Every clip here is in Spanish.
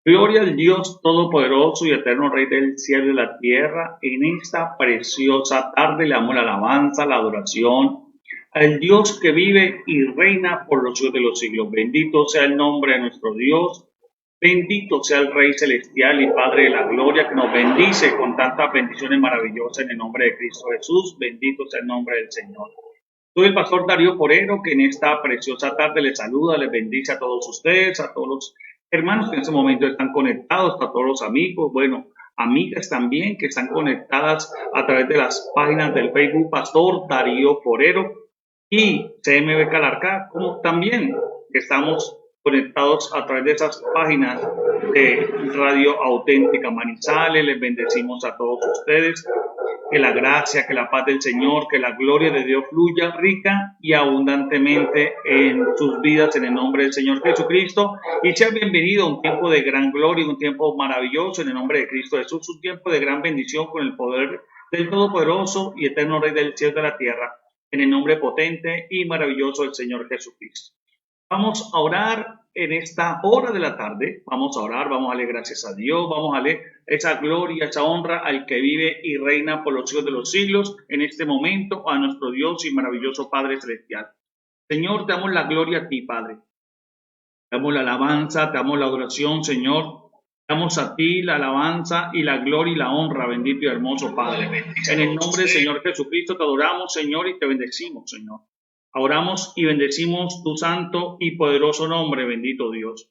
Gloria al Dios Todopoderoso y Eterno Rey del cielo y de la tierra. En esta preciosa tarde le damos la alabanza, la adoración al Dios que vive y reina por los siglos de los siglos. Bendito sea el nombre de nuestro Dios. Bendito sea el Rey celestial y Padre de la gloria que nos bendice con tantas bendiciones maravillosas en el nombre de Cristo Jesús. Bendito sea el nombre del Señor. Soy el pastor Darío Forero, que en esta preciosa tarde les saluda, les bendice a todos ustedes, a todos los hermanos que en este momento están conectados, a todos los amigos, bueno, amigas también que están conectadas a través de las páginas del Facebook Pastor Darío Forero y CMB Calarcá, como también que estamos conectados a través de esas páginas de Radio Auténtica Manizales. Les bendecimos a todos ustedes. Que la gracia, que la paz del Señor, que la gloria de Dios fluya rica y abundantemente en sus vidas en el nombre del Señor Jesucristo. Y sea bienvenido a un tiempo de gran gloria, un tiempo maravilloso en el nombre de Cristo Jesús, un tiempo de gran bendición con el poder del Todopoderoso y Eterno Rey del cielo y de la tierra, en el nombre potente y maravilloso del Señor Jesucristo. Vamos a orar en esta hora de la tarde, vamos a orar, vamos a darle gracias a Dios, vamos a darle esa gloria, esa honra al que vive y reina por los siglos de los siglos, en este momento a nuestro Dios y maravilloso Padre Celestial. Señor, te damos la gloria a ti, Padre. Te damos la alabanza, te damos la adoración, Señor. Te damos a ti la alabanza y la gloria y la honra, bendito y hermoso Padre. En el nombre del Señor Jesucristo te adoramos, Señor, y te bendecimos, Señor. Oramos y bendecimos tu santo y poderoso nombre, bendito Dios.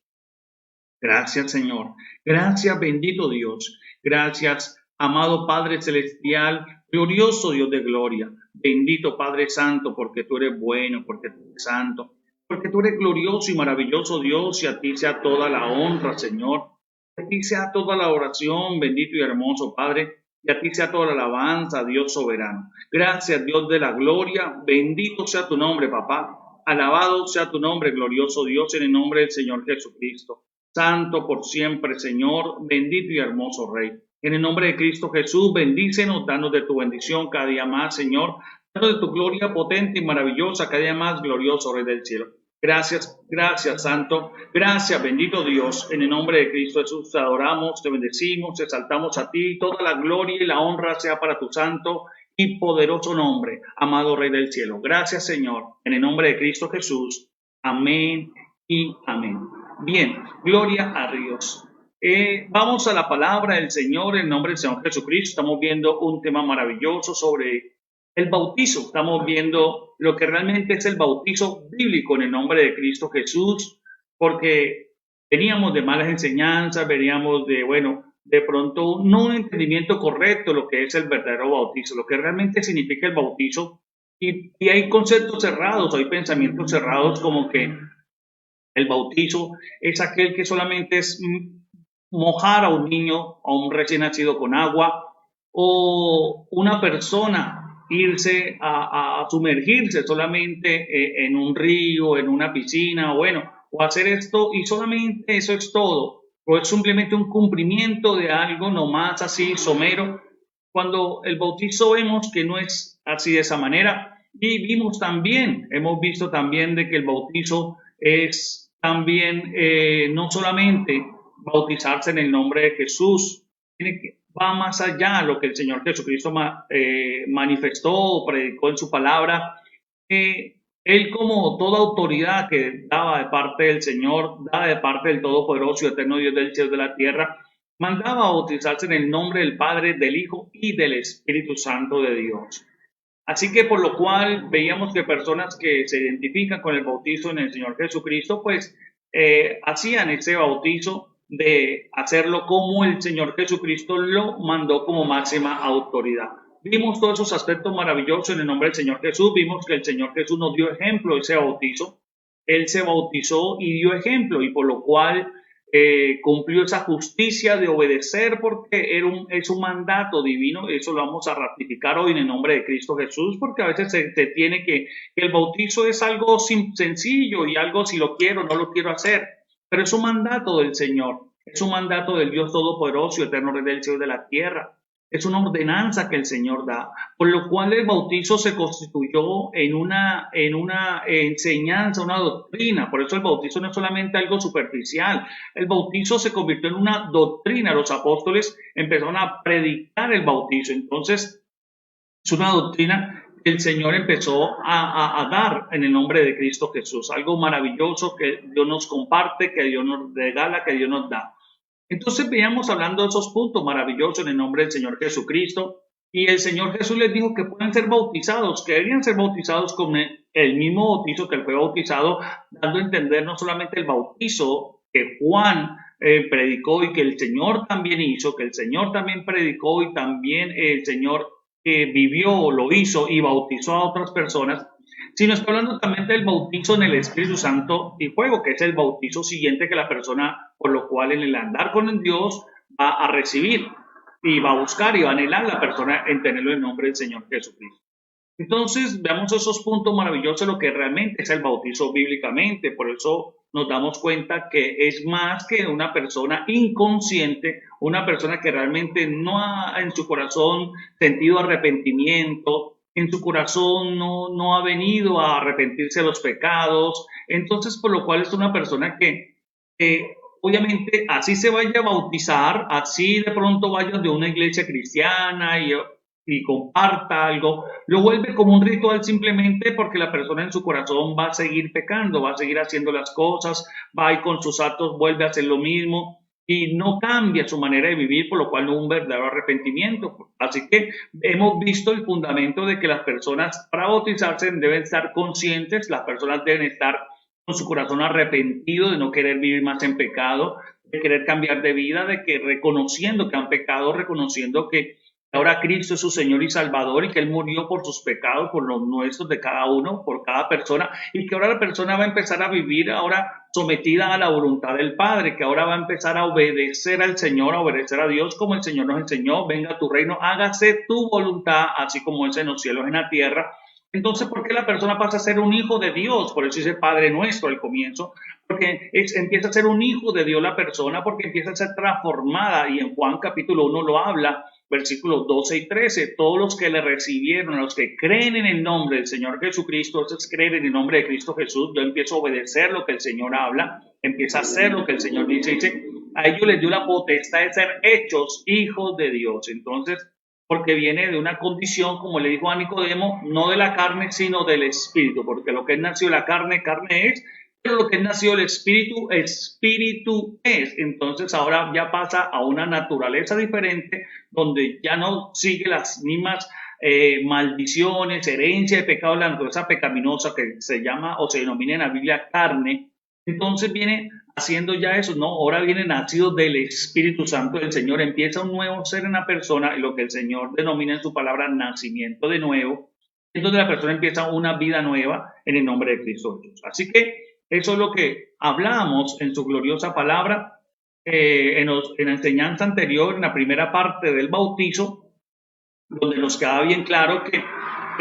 Gracias, Señor. Gracias, bendito Dios. Gracias, amado Padre Celestial, glorioso Dios de gloria. Bendito Padre Santo, porque tú eres bueno, porque tú eres santo, porque tú eres glorioso y maravilloso Dios, y a ti sea toda la honra, Señor. A ti sea toda la oración, bendito y hermoso Padre, y a ti sea toda la alabanza, Dios soberano. Gracias, Dios de la gloria. Bendito sea tu nombre, papá. Alabado sea tu nombre, glorioso Dios, en el nombre del Señor Jesucristo. Santo por siempre, Señor, bendito y hermoso Rey. En el nombre de Cristo Jesús, bendícenos, danos de tu bendición cada día más, Señor. Danos de tu gloria potente y maravillosa cada día más, glorioso Rey del cielo. Gracias, gracias, Santo. Gracias, bendito Dios. En el nombre de Cristo Jesús te adoramos, te bendecimos, te exaltamos a ti. Toda la gloria y la honra sea para tu santo y poderoso nombre, amado Rey del cielo. Gracias, Señor. En el nombre de Cristo Jesús. Amén y amén. Bien, gloria a Dios. Vamos a la palabra del Señor en el nombre del Señor Jesucristo. Estamos viendo un tema maravilloso sobre el bautizo. Estamos viendo lo que realmente es el bautizo bíblico en el nombre de Cristo Jesús, porque veníamos de malas enseñanzas, veníamos de pronto no un entendimiento correcto de lo que es el verdadero bautizo, lo que realmente significa el bautizo. Y hay conceptos cerrados, hay pensamientos cerrados como que el bautizo es aquel que solamente es mojar a un niño, a un recién nacido con agua, o una persona irse a sumergirse solamente en un río, en una piscina, o hacer esto y solamente eso es todo, o es simplemente un cumplimiento de algo nomás así somero, cuando el bautizo vemos que no es así de esa manera. Y hemos visto también de que el bautizo es también no solamente bautizarse en el nombre de Jesús, va más allá de lo que el Señor Jesucristo manifestó o predicó en su palabra. Él, como toda autoridad que daba de parte del Señor, daba de parte del Todopoderoso y Eterno Dios del cielo y de la tierra, mandaba a bautizarse en el nombre del Padre, del Hijo y del Espíritu Santo de Dios. Así que por lo cual veíamos que personas que se identifican con el bautizo en el Señor Jesucristo, pues hacían ese bautizo de hacerlo como el Señor Jesucristo lo mandó como máxima autoridad. Vimos todos esos aspectos maravillosos en el nombre del Señor Jesús. Vimos que el Señor Jesús nos dio ejemplo de ese bautizo. Él se bautizó y dio ejemplo, y por lo cual cumplió esa justicia de obedecer, porque es un mandato divino. Eso lo vamos a ratificar hoy en el nombre de Cristo Jesús, porque a veces se tiene que el bautizo es algo sencillo y algo si lo quiero, no lo quiero hacer, pero es un mandato del Señor, es un mandato del Dios Todopoderoso y Eterno Rey del cielo y de la tierra. es una ordenanza que el Señor da, por lo cual el bautizo se constituyó en una enseñanza, una doctrina. Por eso el bautizo no es solamente algo superficial, el bautizo se convirtió en una doctrina. Los apóstoles empezaron a predicar el bautizo. Entonces, es una doctrina que el Señor empezó a dar en el nombre de Cristo Jesús. Algo maravilloso que Dios nos comparte, que Dios nos regala, que Dios nos da. Entonces veíamos hablando de esos puntos maravillosos en el nombre del Señor Jesucristo. Y el Señor Jesús les dijo que pueden ser bautizados, que deberían ser bautizados con el mismo bautizo que él fue bautizado, dando a entender no solamente el bautizo que Juan predicó y que el Señor también hizo, que el Señor también predicó y también el Señor vivió, lo hizo y bautizó a otras personas, sino está hablando también del bautizo en el Espíritu Santo y fuego, que es el bautizo siguiente que la persona, por lo cual en el andar con Dios va a recibir y va a buscar y va a anhelar la persona en tenerlo en nombre del Señor Jesucristo. Entonces, veamos esos puntos maravillosos, lo que realmente es el bautizo bíblicamente. Por eso nos damos cuenta que es más que una persona inconsciente, una persona que realmente no ha en su corazón sentido arrepentimiento, en su corazón no ha venido a arrepentirse de los pecados. Entonces, por lo cual es una persona que obviamente así se vaya a bautizar, así de pronto vaya de una iglesia cristiana y comparta algo, lo vuelve como un ritual simplemente porque la persona en su corazón va a seguir pecando, va a seguir haciendo las cosas, va a ir con sus actos, vuelve a hacer lo mismo y no cambia su manera de vivir, por lo cual no hubo un verdadero arrepentimiento. Así que hemos visto el fundamento de que las personas para bautizarse deben estar conscientes, las personas deben estar con su corazón arrepentido de no querer vivir más en pecado, de querer cambiar de vida, de que reconociendo que han pecado, reconociendo que ahora Cristo es su Señor y Salvador y que Él murió por sus pecados, por los nuestros de cada uno, por cada persona, y que ahora la persona va a empezar a vivir ahora sometida a la voluntad del Padre, que ahora va a empezar a obedecer al Señor, a obedecer a Dios como el Señor nos enseñó. Venga tu reino, hágase tu voluntad, así como es en los cielos, en la tierra. Entonces, ¿por qué la persona pasa a ser un hijo de Dios? Por eso dice Padre nuestro al comienzo, porque empieza a ser un hijo de Dios la persona, porque empieza a ser transformada, y en Juan capítulo 1 lo habla, versículos 12 y 13, todos los que le recibieron, a los que creen en el nombre del Señor Jesucristo, eso es creer en el nombre de Cristo Jesús, yo empiezo a obedecer lo que el Señor habla, empieza a hacer lo que el Señor dice, a ellos les dio la potestad de ser hechos hijos de Dios. Entonces, porque viene de una condición, como le dijo a Nicodemo, no de la carne, sino del espíritu, porque lo que es nacido la carne, carne es, pero lo que es nacido el espíritu, espíritu es. Entonces ahora ya pasa a una naturaleza diferente, donde ya no sigue las mismas maldiciones, herencia de pecado, la naturaleza pecaminosa que se llama o se denomina en la Biblia carne. Entonces viene haciendo ya eso, ¿no? Ahora viene nacido del Espíritu Santo del Señor, empieza un nuevo ser en la persona, lo que el Señor denomina en su palabra nacimiento de nuevo, en donde la persona empieza una vida nueva en el nombre de Cristo Jesús. Así que eso es lo que hablamos en su gloriosa palabra, en la enseñanza anterior, en la primera parte del bautizo, donde nos queda bien claro que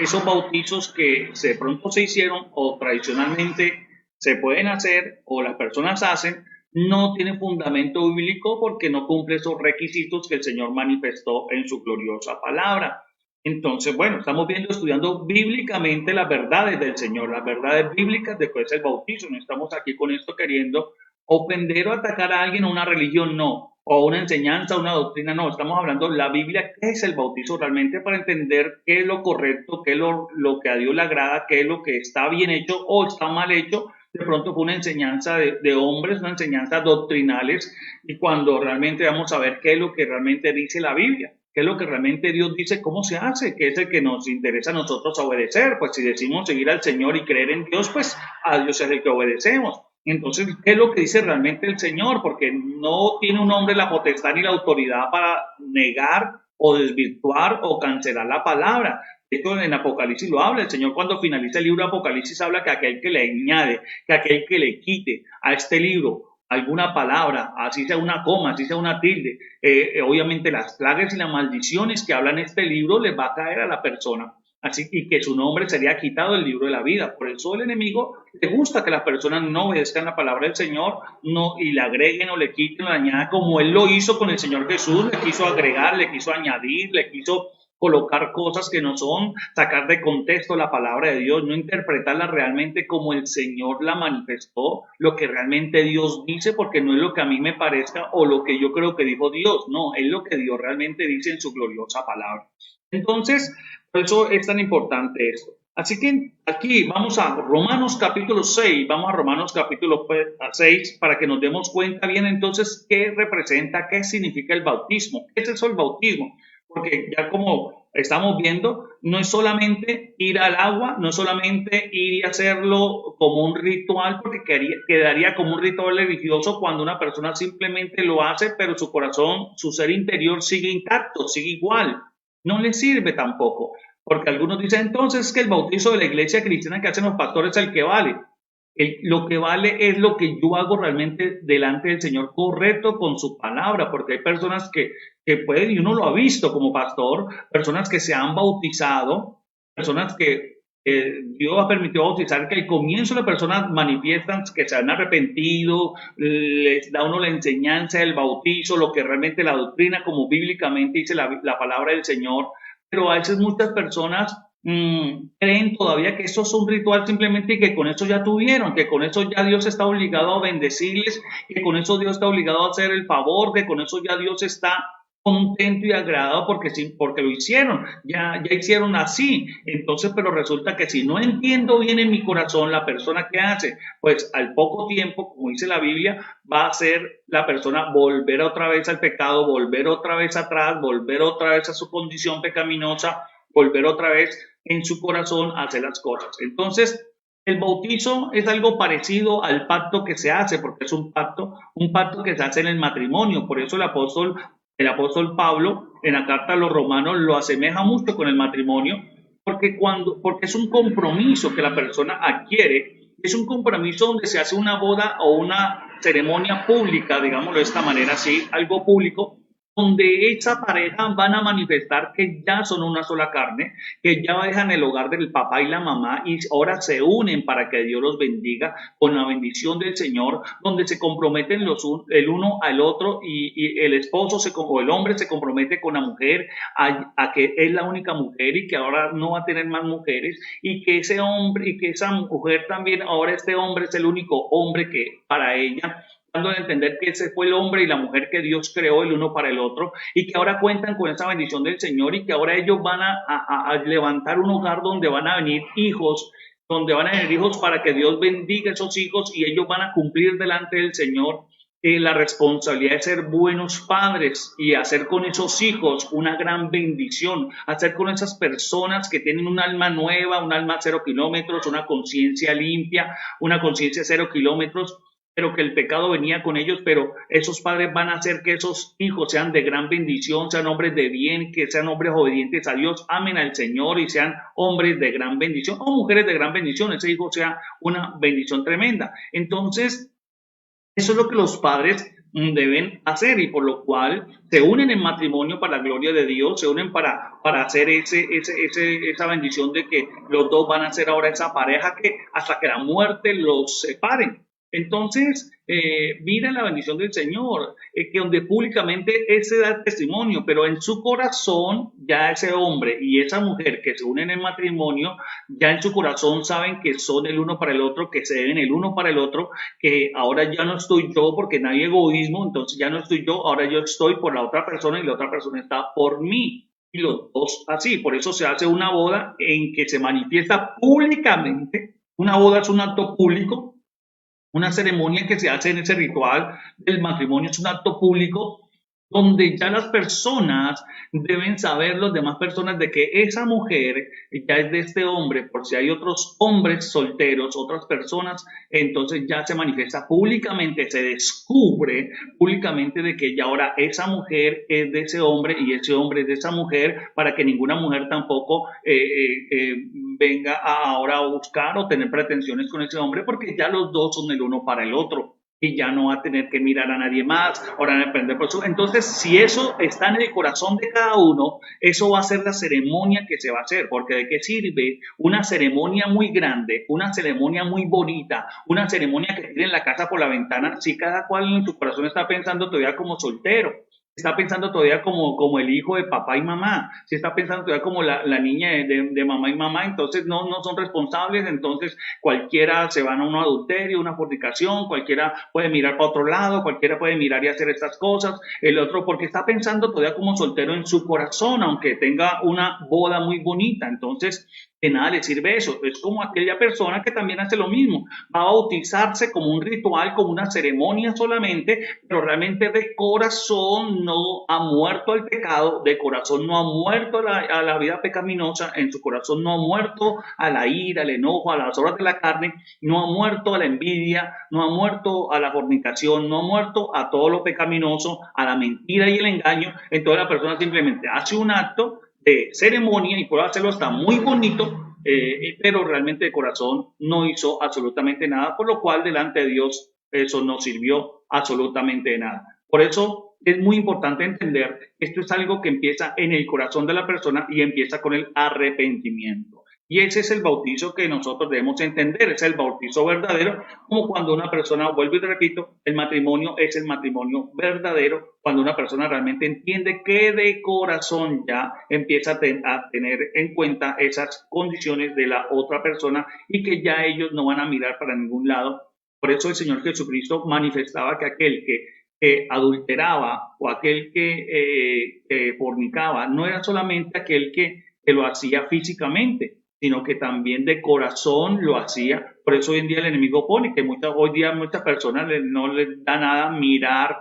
esos bautizos que de pronto se hicieron o tradicionalmente se pueden hacer o las personas hacen, no tienen fundamento bíblico porque no cumple esos requisitos que el Señor manifestó en su gloriosa palabra. Entonces, bueno, estamos estudiando bíblicamente las verdades del Señor, las verdades bíblicas de qué es el bautizo. No estamos aquí con esto queriendo ofender o atacar a alguien o una religión, no, o una enseñanza, una doctrina, no. Estamos hablando de la Biblia, qué es el bautizo realmente, para entender qué es lo correcto, qué es lo que a Dios le agrada, qué es lo que está bien hecho o está mal hecho. De pronto fue una enseñanza de hombres, una enseñanza doctrinales, y cuando realmente vamos a ver qué es lo que realmente dice la Biblia, qué es lo que realmente Dios dice, cómo se hace, qué es el que nos interesa a nosotros obedecer. Pues si decimos seguir al Señor y creer en Dios, pues a Dios es el que obedecemos. Entonces, ¿qué es lo que dice realmente el Señor? Porque no tiene un hombre la potestad ni la autoridad para negar o desvirtuar o cancelar la palabra. Esto en Apocalipsis lo habla. El Señor, cuando finaliza el libro de Apocalipsis, habla que aquel que le añade, que aquel que le quite a este libro alguna palabra, así sea una coma, así sea una tilde, obviamente las plagas y las maldiciones que hablan este libro les va a caer a la persona. así y que su nombre sería quitado del libro de la vida. Por eso el enemigo le gusta que las personas no obedezcan la palabra del Señor, no, y le agreguen o le quiten o le añadan, como él lo hizo con el Señor Jesús, le quiso agregar, le quiso añadir, le quiso colocar cosas que no son, sacar de contexto la palabra de Dios, no interpretarla realmente como el Señor la manifestó, lo que realmente Dios dice, porque no es lo que a mí me parezca o lo que yo creo que dijo Dios, no, es lo que Dios realmente dice en su gloriosa palabra. Entonces, por eso es tan importante esto. Así que aquí vamos a Romanos capítulo 6, vamos a Romanos capítulo 6 para que nos demos cuenta bien entonces qué representa, qué significa el bautismo, qué es eso el bautismo, porque ya como estamos viendo, no es solamente ir al agua, no es solamente ir y hacerlo como un ritual, porque quedaría como un ritual religioso cuando una persona simplemente lo hace, pero su corazón, su ser interior sigue intacto, sigue igual. No le sirve tampoco. Porque algunos dicen entonces que el bautizo de la iglesia cristiana que hacen los pastores es el que vale. Lo que vale es lo que yo hago realmente delante del Señor correcto con su palabra, porque hay personas que pueden, y uno lo ha visto como pastor, personas que se han bautizado, personas que Dios ha permitido bautizar, que al comienzo las personas manifiestan que se han arrepentido, les da uno la enseñanza del bautizo, lo que realmente la doctrina, como bíblicamente dice la palabra del Señor, pero a veces muchas personas creen todavía que eso es un ritual simplemente y que con eso ya tuvieron, que con eso ya Dios está obligado a bendecirles, que con eso Dios está obligado a hacer el favor, que con eso ya Dios está contento y agradado porque, sí, porque lo hicieron, ya hicieron así. Entonces, pero resulta que si no entiendo bien en mi corazón la persona que hace, pues al poco tiempo, como dice la Biblia, va a ser la persona volver otra vez al pecado, volver otra vez atrás, volver otra vez a su condición pecaminosa, volver otra vez en su corazón a hacer las cosas. Entonces, el bautizo es algo parecido al pacto que se hace, porque es un pacto que se hace en el matrimonio. Por eso el apóstol Pablo en la carta a los romanos lo asemeja mucho con el matrimonio, porque es un compromiso que la persona adquiere, es un compromiso donde se hace una boda o una ceremonia pública, digámoslo de esta manera, sí, algo público, donde esa pareja van a manifestar que ya son una sola carne, que ya dejan el hogar del papá y la mamá y ahora se unen para que Dios los bendiga con la bendición del Señor, donde se comprometen el uno al otro y el esposo o el hombre se compromete con la mujer a que es la única mujer y que ahora no va a tener más mujeres y que ese hombre y que esa mujer también, ahora este hombre es el único hombre que para ella, dando a entender que ese fue el hombre y la mujer que Dios creó el uno para el otro y que ahora cuentan con esa bendición del Señor y que ahora ellos van a levantar un hogar donde van a venir hijos, donde van a venir hijos para que Dios bendiga a esos hijos y ellos van a cumplir delante del Señor la responsabilidad de ser buenos padres y hacer con esos hijos una gran bendición, hacer con esas personas que tienen un alma nueva, un alma 0 kilómetros, una conciencia limpia, una conciencia 0 kilómetros, pero que el pecado venía con ellos, pero esos padres van a hacer que esos hijos sean de gran bendición, sean hombres de bien, que sean hombres obedientes a Dios, amen al Señor y sean hombres de gran bendición o mujeres de gran bendición, ese hijo sea una bendición tremenda. Entonces, eso es lo que los padres deben hacer y por lo cual se unen en matrimonio para la gloria de Dios, se unen para hacer esa bendición de que los dos van a ser ahora esa pareja que hasta que la muerte los separe. Entonces, mira la bendición del Señor, que donde públicamente ese da testimonio, pero en su corazón ya ese hombre y esa mujer que se unen en matrimonio, ya en su corazón saben que son el uno para el otro, que se deben el uno para el otro, que ahora ya no estoy yo porque no hay egoísmo, entonces ya no estoy yo, ahora yo estoy por la otra persona y la otra persona está por mí. Y los dos así, por eso se hace una boda en que se manifiesta públicamente. Una boda es un acto público, una ceremonia que se hace en ese ritual del matrimonio, es un acto público donde ya las personas deben saber, las demás personas, de que esa mujer ya es de este hombre, por si hay otros hombres solteros, otras personas, entonces ya se manifiesta públicamente, se descubre públicamente de que ya ahora esa mujer es de ese hombre y ese hombre es de esa mujer, para que ninguna mujer tampoco venga ahora a buscar o tener pretensiones con ese hombre, porque ya los dos son el uno para el otro. y ya no va a tener que mirar a nadie más, ahora van a aprender por su. Entonces, si eso está en el corazón de cada uno, eso va a ser la ceremonia que se va a hacer, porque ¿de qué sirve una ceremonia muy grande, una ceremonia muy bonita, una ceremonia que tiene en la casa por la ventana, si cada cual en su corazón está pensando todavía como soltero? Está pensando todavía como el hijo de papá y mamá, si está pensando todavía como la niña de mamá y mamá, entonces no son responsables, entonces cualquiera se van a un adulterio, una fornicación, cualquiera puede mirar para otro lado, cualquiera puede mirar y hacer estas cosas, el otro porque está pensando todavía como soltero en su corazón, aunque tenga una boda muy bonita, entonces de nada le sirve eso. Es como aquella persona que también hace lo mismo, va a bautizarse como un ritual, como una ceremonia solamente, pero realmente de corazón no ha muerto al pecado, de corazón no ha muerto a la vida pecaminosa, en su corazón no ha muerto a la ira, al enojo, a las obras de la carne, no ha muerto a la envidia, no ha muerto a la fornicación, no ha muerto a todo lo pecaminoso, a la mentira y el engaño. Entonces la persona simplemente hace un acto de ceremonia y puede hacerlo hasta muy bonito, pero realmente de corazón no hizo absolutamente nada, por lo cual delante de Dios eso no sirvió absolutamente de nada. Por eso es muy importante entender que esto es algo que empieza en el corazón de la persona y empieza con el arrepentimiento. Y ese es el bautizo que nosotros debemos entender, es el bautizo verdadero, como cuando una persona, vuelvo y repito, el matrimonio es el matrimonio verdadero, cuando una persona realmente entiende que de corazón ya empieza a tener en cuenta esas condiciones de la otra persona y que ya ellos no van a mirar para ningún lado. Por eso el Señor Jesucristo manifestaba que aquel que adulteraba o aquel que fornicaba no era solamente aquel que lo hacía físicamente, sino que también de corazón lo hacía. Por eso hoy en día el enemigo pone que hoy día muchas personas no les da nada mirar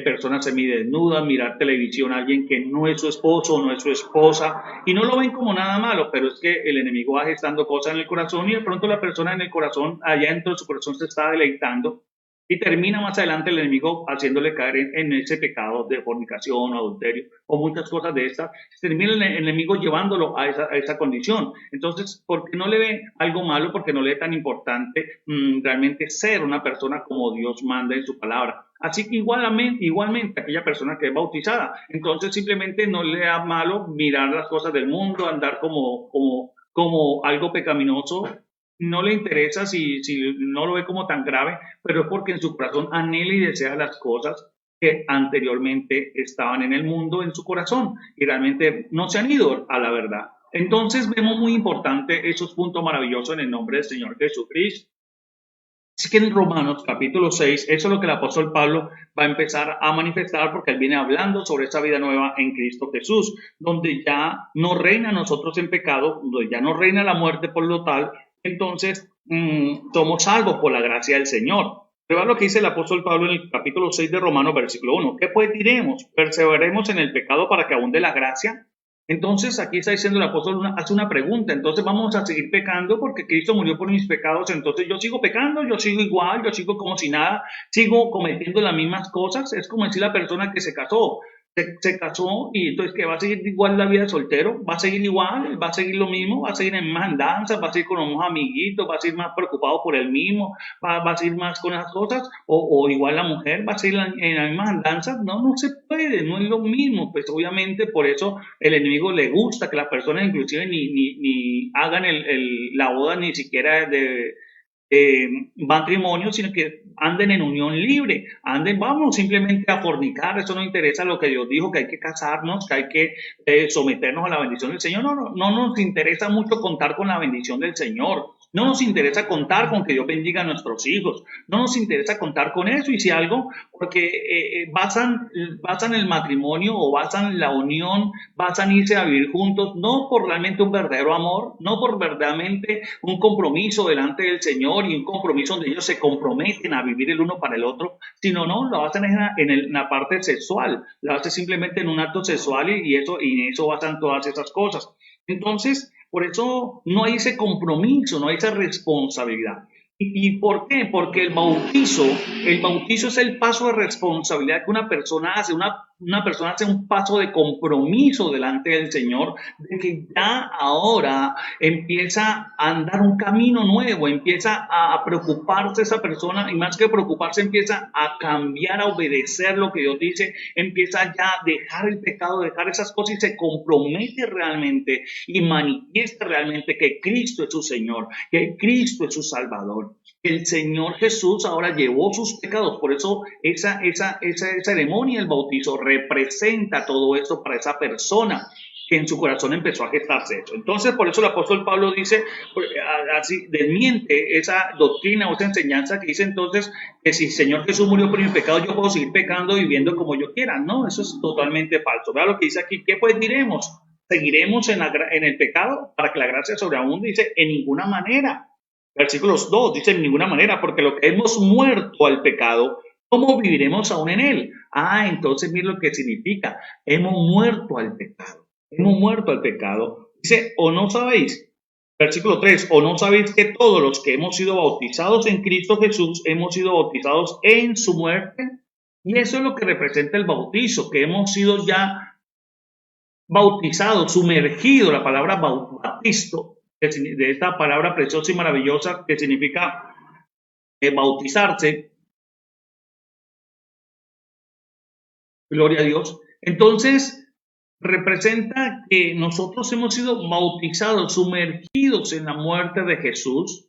personas semidesnudas, mirar televisión a alguien que no es su esposo o no es su esposa, y no lo ven como nada malo, pero es que el enemigo va gestando cosas en el corazón y de pronto la persona en el corazón, allá dentro de su corazón se está deleitando y termina más adelante el enemigo haciéndole caer en ese pecado de fornicación o adulterio o muchas cosas de estas. Termina el enemigo llevándolo a esa condición. Entonces, ¿por qué no le ve algo malo? Porque no le es tan importante realmente ser una persona como Dios manda en su palabra. Así que igualmente aquella persona que es bautizada, entonces simplemente no le da malo mirar las cosas del mundo, andar como algo pecaminoso, no le interesa si no lo ve como tan grave, pero es porque en su corazón anhela y desea las cosas que anteriormente estaban en el mundo, en su corazón, y realmente no se han ido a la verdad. Entonces vemos muy importante esos puntos maravillosos en el nombre del Señor Jesucristo. Así que en Romanos capítulo 6, eso es lo que el apóstol Pablo va a empezar a manifestar porque él viene hablando sobre esa vida nueva en Cristo Jesús, donde ya no reina nosotros en pecado, donde ya no reina la muerte por lo tal, entonces somos salvos por la gracia del Señor. Pero lo que dice el apóstol Pablo en el capítulo 6 de Romanos, versículo 1. ¿Qué pues diremos? ¿Perseveraremos en el pecado para que abunde la gracia? Entonces aquí está diciendo el apóstol, hace una pregunta, entonces vamos a seguir pecando porque Cristo murió por mis pecados, entonces yo sigo pecando, yo sigo igual, yo sigo como si nada, sigo cometiendo las mismas cosas. Es como decir la persona que se casó, se casó y entonces que va a seguir igual la vida de soltero, va a seguir igual, va a seguir lo mismo, va a seguir en más andanzas, va a seguir con los mismos amiguitos, va a seguir más preocupado por él mismo, va a seguir más con las cosas, o igual la mujer va a seguir en las mismas andanzas. No se puede, no es lo mismo. Pues obviamente por eso el enemigo le gusta que las personas inclusive ni hagan la boda ni siquiera de matrimonio, sino que anden en unión libre, vamos simplemente a fornicar. Eso no interesa lo que Dios dijo, que hay que casarnos, que hay que someternos a la bendición del Señor. No nos interesa mucho contar con la bendición del Señor. No nos interesa contar con que Dios bendiga a nuestros hijos. No nos interesa contar con eso. Y si algo, porque basan el matrimonio o basan la unión, basan irse a vivir juntos, no por realmente un verdadero amor, no por verdaderamente un compromiso delante del Señor y un compromiso donde ellos se comprometen a vivir el uno para el otro, sino lo hacen en la parte sexual, lo hacen simplemente en un acto sexual y en eso basan todas esas cosas. Entonces, por eso no hay ese compromiso, no hay esa responsabilidad. ¿Y por qué? Porque el bautizo es el paso de responsabilidad que una persona hace, una una persona hace un paso de compromiso delante del Señor, de que ya ahora empieza a andar un camino nuevo, empieza a preocuparse esa persona y más que preocuparse empieza a cambiar, a obedecer lo que Dios dice, empieza ya a dejar el pecado, dejar esas cosas y se compromete realmente y manifiesta realmente que Cristo es su Señor, que Cristo es su Salvador. El Señor Jesús ahora llevó sus pecados, por eso esa ceremonia del bautizo representa todo eso para esa persona que en su corazón empezó a gestarse eso. Entonces, por eso el apóstol Pablo dice, así, desmiente esa doctrina o esa enseñanza que dice entonces que si el Señor Jesús murió por mi pecado, yo puedo seguir pecando y viviendo como yo quiera. No, eso es totalmente falso. Vea lo que dice aquí, ¿qué pues diremos? ¿Seguiremos en el pecado para que la gracia sobreabunde? Dice, en ninguna manera. Versículos 2 dice, en ninguna manera, porque lo que hemos muerto al pecado, ¿cómo viviremos aún en él? Entonces mira lo que significa, hemos muerto al pecado. Hemos muerto al pecado. Dice, ¿o no sabéis? Versículo 3, ¿o no sabéis que todos los que hemos sido bautizados en Cristo Jesús hemos sido bautizados en su muerte? Y eso es lo que representa el bautizo, que hemos sido ya bautizados, sumergidos, la palabra bautisto, de esta palabra preciosa y maravillosa que significa bautizarse. Gloria a Dios. Entonces, representa que nosotros hemos sido bautizados, sumergidos en la muerte de Jesús,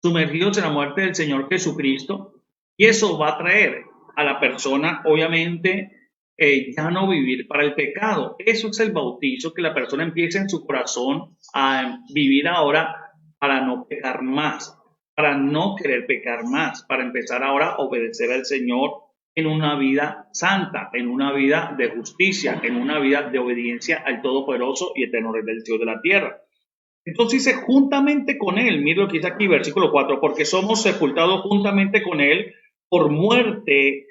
sumergidos en la muerte del Señor Jesucristo, y eso va a traer a la persona, obviamente, ya no vivir para el pecado. Eso es el bautizo, que la persona empiece en su corazón a vivir ahora para no pecar más, para no querer pecar más, para empezar ahora a obedecer al Señor en una vida santa, en una vida de justicia, en una vida de obediencia al Todopoderoso y eterno Rey del cielo y de la tierra. Entonces dice, juntamente con él, mira lo que dice aquí, versículo 4, porque somos sepultados juntamente con él por muerte,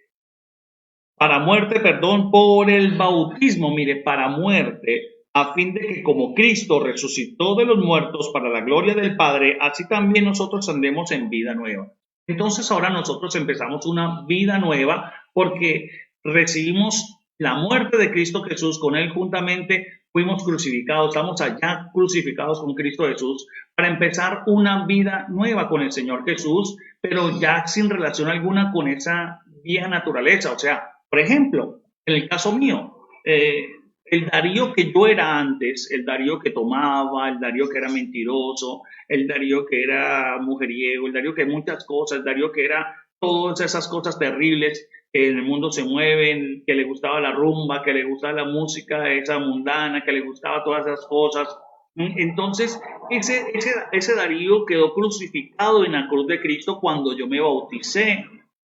por el bautismo, mire, para muerte, a fin de que como Cristo resucitó de los muertos para la gloria del Padre, así también nosotros andemos en vida nueva. Entonces ahora nosotros empezamos una vida nueva porque recibimos la muerte de Cristo Jesús, con él juntamente fuimos crucificados, estamos allá crucificados con Cristo Jesús para empezar una vida nueva con el Señor Jesús, pero ya sin relación alguna con esa vieja naturaleza. O sea, por ejemplo, en el caso mío, el Darío que yo era antes, el Darío que tomaba, el Darío que era mentiroso, el Darío que era mujeriego, el Darío que muchas cosas, el Darío que era todas esas cosas terribles que en el mundo se mueven, que le gustaba la rumba, que le gustaba la música esa mundana, que le gustaba todas esas cosas. Entonces, ese Darío quedó crucificado en la cruz de Cristo cuando yo me bauticé.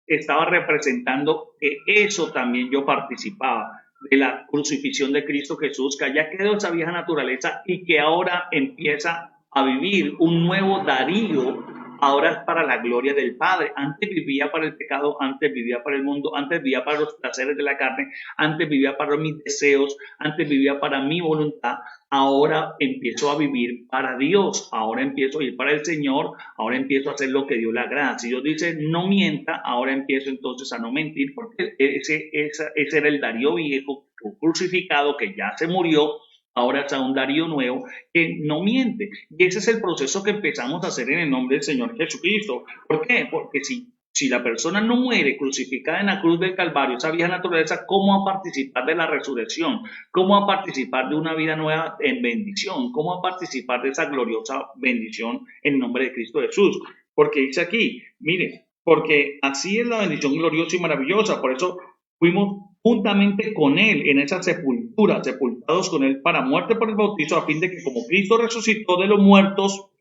Estaba representando que eso también yo participaba de la crucifixión de Cristo Jesús, que allá quedó esa vieja naturaleza y que ahora empieza a vivir un nuevo Darío, ahora es para la gloria del Padre. Antes vivía para el pecado, antes vivía para el mundo, antes vivía para los placeres de la carne, antes vivía para mis deseos, antes vivía para mi voluntad. Ahora empiezo a vivir para Dios, ahora empiezo a ir para el Señor, ahora empiezo a hacer lo que Dios le agrada. Si Dios dice no mienta, ahora empiezo entonces a no mentir, porque ese era el Darío viejo crucificado que ya se murió. Ahora está un Darío nuevo que no miente. Y ese es el proceso que empezamos a hacer en el nombre del Señor Jesucristo. ¿Por qué? Porque si la persona no muere crucificada en la cruz del Calvario, esa vieja naturaleza, ¿cómo va a participar de la resurrección? ¿Cómo va a participar de una vida nueva en bendición? ¿Cómo va a participar de esa gloriosa bendición en nombre de Cristo Jesús? Porque dice aquí, mire, porque así es la bendición gloriosa y maravillosa. Por eso fuimos juntamente con él en esa sepultura, sepultados con él para muerte por el bautizo, a fin de que como Cristo resucitó de los muertos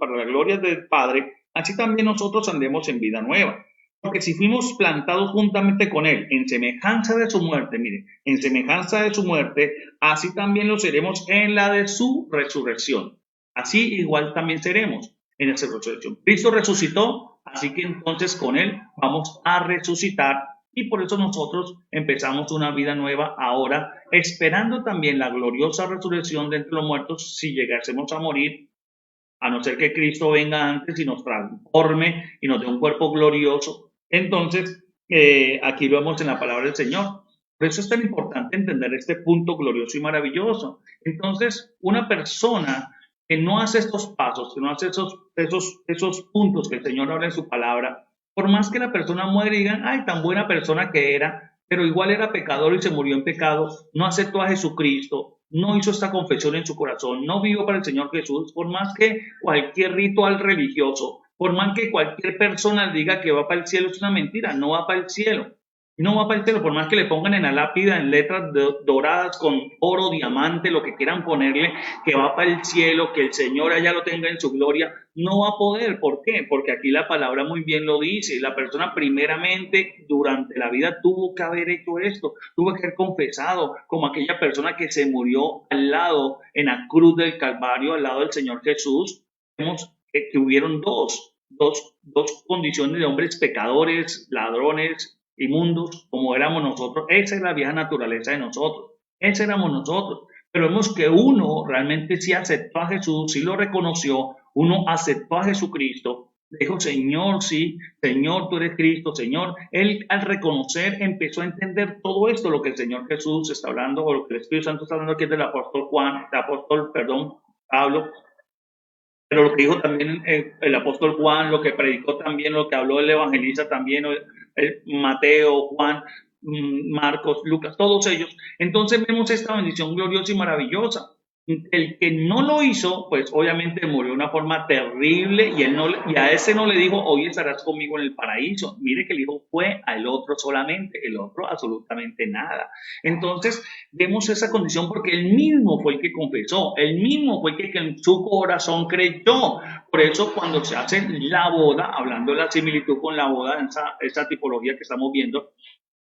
para la gloria del Padre, así también nosotros andemos en vida nueva. Porque si fuimos plantados juntamente con él en semejanza de su muerte, mire, en semejanza de su muerte, así también lo seremos en la de su resurrección. Así igual también seremos en esa resurrección. Cristo resucitó, así que entonces con él vamos a resucitar. Y por eso nosotros empezamos una vida nueva ahora, esperando también la gloriosa resurrección de entre los muertos si llegásemos a morir, a no ser que Cristo venga antes y nos transforme y nos dé un cuerpo glorioso. Entonces, aquí lo vemos en la palabra del Señor. Por eso es tan importante entender este punto glorioso y maravilloso. Entonces, una persona que no hace estos pasos, que no hace esos puntos que el Señor habla en su palabra, por más que la persona muere y digan, ay, tan buena persona que era, pero igual era pecador y se murió en pecado, no aceptó a Jesucristo, no hizo esta confesión en su corazón, no vivió para el Señor Jesús, por más que cualquier ritual religioso, por más que cualquier persona diga que va para el cielo, es una mentira, no va para el cielo. No va para el cielo, por más que le pongan en la lápida en letras doradas con oro, diamante, lo que quieran ponerle, que va para el cielo, que el Señor allá lo tenga en su gloria, no va a poder. ¿Por qué? Porque aquí la palabra muy bien lo dice. La persona primeramente durante la vida tuvo que haber hecho esto, tuvo que haber confesado, como aquella persona que se murió al lado, en la cruz del Calvario, al lado del Señor Jesús. Vemos que hubieron dos condiciones de hombres pecadores, ladrones, inmundos, como éramos nosotros. Esa es la vieja naturaleza de nosotros. Ese éramos nosotros. Pero vemos que uno realmente sí aceptó a Jesús, sí lo reconoció, uno aceptó a Jesucristo, dijo, Señor, sí, Señor, tú eres Cristo, Señor. Él al reconocer empezó a entender todo esto, lo que el Señor Jesús está hablando, o lo que el Espíritu Santo está hablando aquí es del apóstol Pablo, pero lo que dijo también el apóstol Juan, lo que predicó también, lo que habló el evangelista también, Mateo, Juan, Marcos, Lucas, todos ellos. Entonces vemos esta bendición gloriosa y maravillosa. El que no lo hizo, pues obviamente murió de una forma terrible y a ese no le dijo, hoy estarás conmigo en el paraíso. Mire que el hijo fue al otro solamente, el otro absolutamente nada. Entonces vemos esa condición porque él mismo fue el que confesó, él mismo fue el que en su corazón creyó. Por eso cuando se hace la boda, hablando de la similitud con la boda, esa tipología que estamos viendo,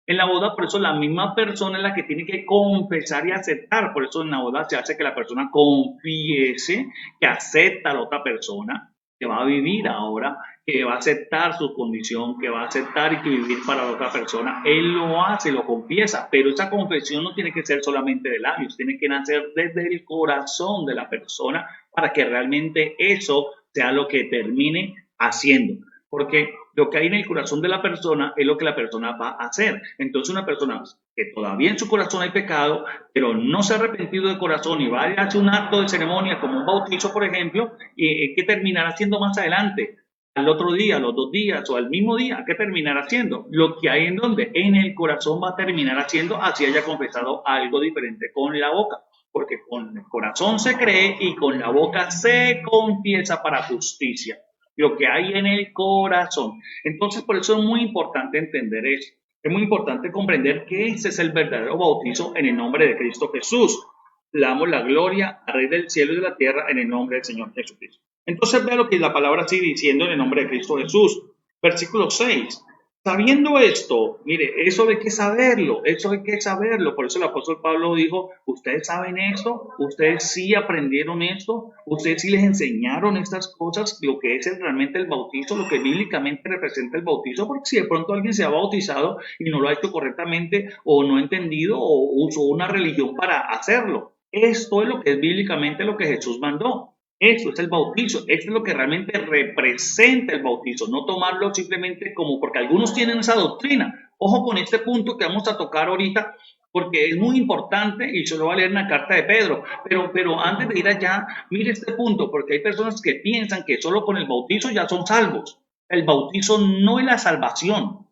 en la boda, por eso la misma persona es la que tiene que confesar y aceptar. Por eso en la boda se hace que la persona confiese, que acepta a la otra persona, que va a vivir ahora, que va a aceptar su condición, que va a aceptar y que vivir para la otra persona. Él lo hace, lo confiesa, pero esa confesión no tiene que ser solamente de labios, tiene que nacer desde el corazón de la persona para que realmente eso sea lo que termine haciendo. Porque lo que hay en el corazón de la persona es lo que la persona va a hacer. Entonces una persona que todavía en su corazón hay pecado, pero no se ha arrepentido de corazón y va a hacer un acto de ceremonia como un bautizo, por ejemplo, y ¿qué terminará haciendo más adelante? Al otro día, a los 2 días o al mismo día, ¿qué terminará haciendo? Lo que hay en donde, en el corazón va a terminar haciendo, así haya confesado algo diferente con la boca. Porque con el corazón se cree y con la boca se confiesa para justicia. Lo que hay en el corazón. Entonces, por eso es muy importante entender eso. Es muy importante comprender que ese es el verdadero bautizo en el nombre de Cristo Jesús. Le damos la gloria al Rey del cielo y de la tierra en el nombre del Señor Jesucristo. Entonces, vea lo que la palabra sigue diciendo en el nombre de Cristo Jesús. Versículo 6. Sabiendo esto, mire, eso hay que saberlo, eso hay que saberlo. Por eso el apóstol Pablo dijo, ustedes saben esto, ustedes sí aprendieron esto, ustedes sí les enseñaron estas cosas, lo que es realmente el bautizo, lo que bíblicamente representa el bautizo, porque si de pronto alguien se ha bautizado y no lo ha hecho correctamente o no ha entendido o usó una religión para hacerlo. Esto es lo que es bíblicamente lo que Jesús mandó. Eso es el bautizo, esto es lo que realmente representa el bautizo, no tomarlo simplemente como, porque algunos tienen esa doctrina. Ojo con este punto que vamos a tocar ahorita, porque es muy importante y se lo va a leer en la carta de Pedro. Pero antes de ir allá, mire este punto, porque hay personas que piensan que solo con el bautizo ya son salvos. El bautizo no es la salvación.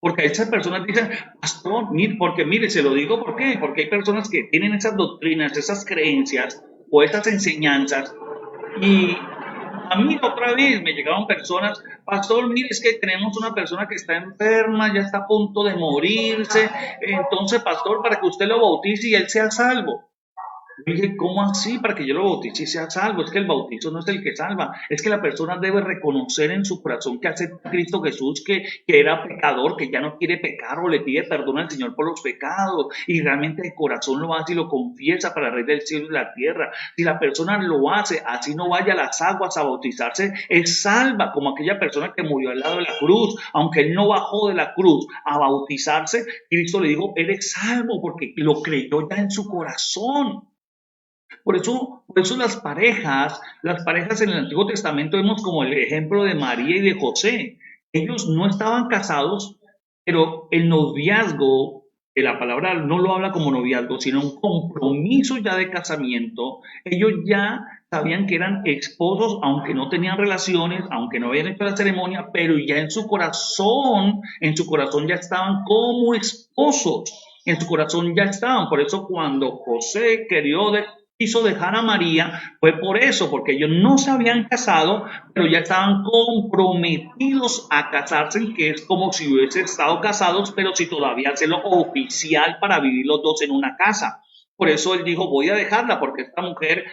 Porque esas personas dicen, pastor, porque mire, se lo digo, ¿por qué? Porque hay personas que tienen esas doctrinas, esas creencias o esas enseñanzas y a mí otra vez me llegaban personas, pastor, mire, es que tenemos una persona que está enferma, ya está a punto de morirse, entonces, pastor, para que usted lo bautice y él sea salvo. Dije, ¿cómo así? Para que yo lo bautice y sea salvo. Es que el bautizo no es el que salva. Es que la persona debe reconocer en su corazón que acepta a Cristo Jesús, que era pecador, que ya no quiere pecar o le pide perdón al Señor por los pecados. Y realmente de corazón lo hace y lo confiesa para el Rey del cielo y la tierra. Si la persona lo hace, así no vaya a las aguas a bautizarse, es salva, como aquella persona que murió al lado de la cruz. Aunque él no bajó de la cruz a bautizarse, Cristo le dijo, eres salvo porque lo creyó ya en su corazón. Por eso las parejas en el Antiguo Testamento vemos como el ejemplo de María y de José. Ellos no estaban casados, pero el noviazgo que la palabra no lo habla como noviazgo, sino un compromiso ya de casamiento. Ellos ya sabían que eran esposos, aunque no tenían relaciones, aunque no habían hecho la ceremonia, pero ya en su corazón ya estaban como esposos, en su corazón ya estaban. Por eso cuando José quiso dejar a María, fue por eso, porque ellos no se habían casado, pero ya estaban comprometidos a casarse, que es como si hubiesen estado casados, pero si todavía hacerlo oficial para vivir los dos en una casa. Por eso él dijo, voy a dejarla porque esta mujer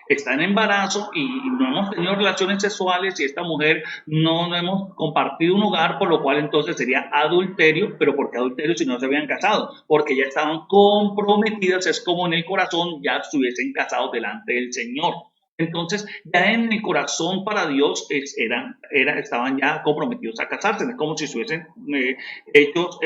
está en embarazo y no hemos tenido relaciones sexuales y esta mujer no hemos compartido un hogar, por lo cual entonces sería adulterio. Pero ¿por qué adulterio si no se habían casado? Porque ya estaban comprometidas, es como en el corazón ya estuviesen casados delante del Señor. Entonces, ya en el corazón para Dios estaban ya comprometidos a casarse, es como si estuviesen hechos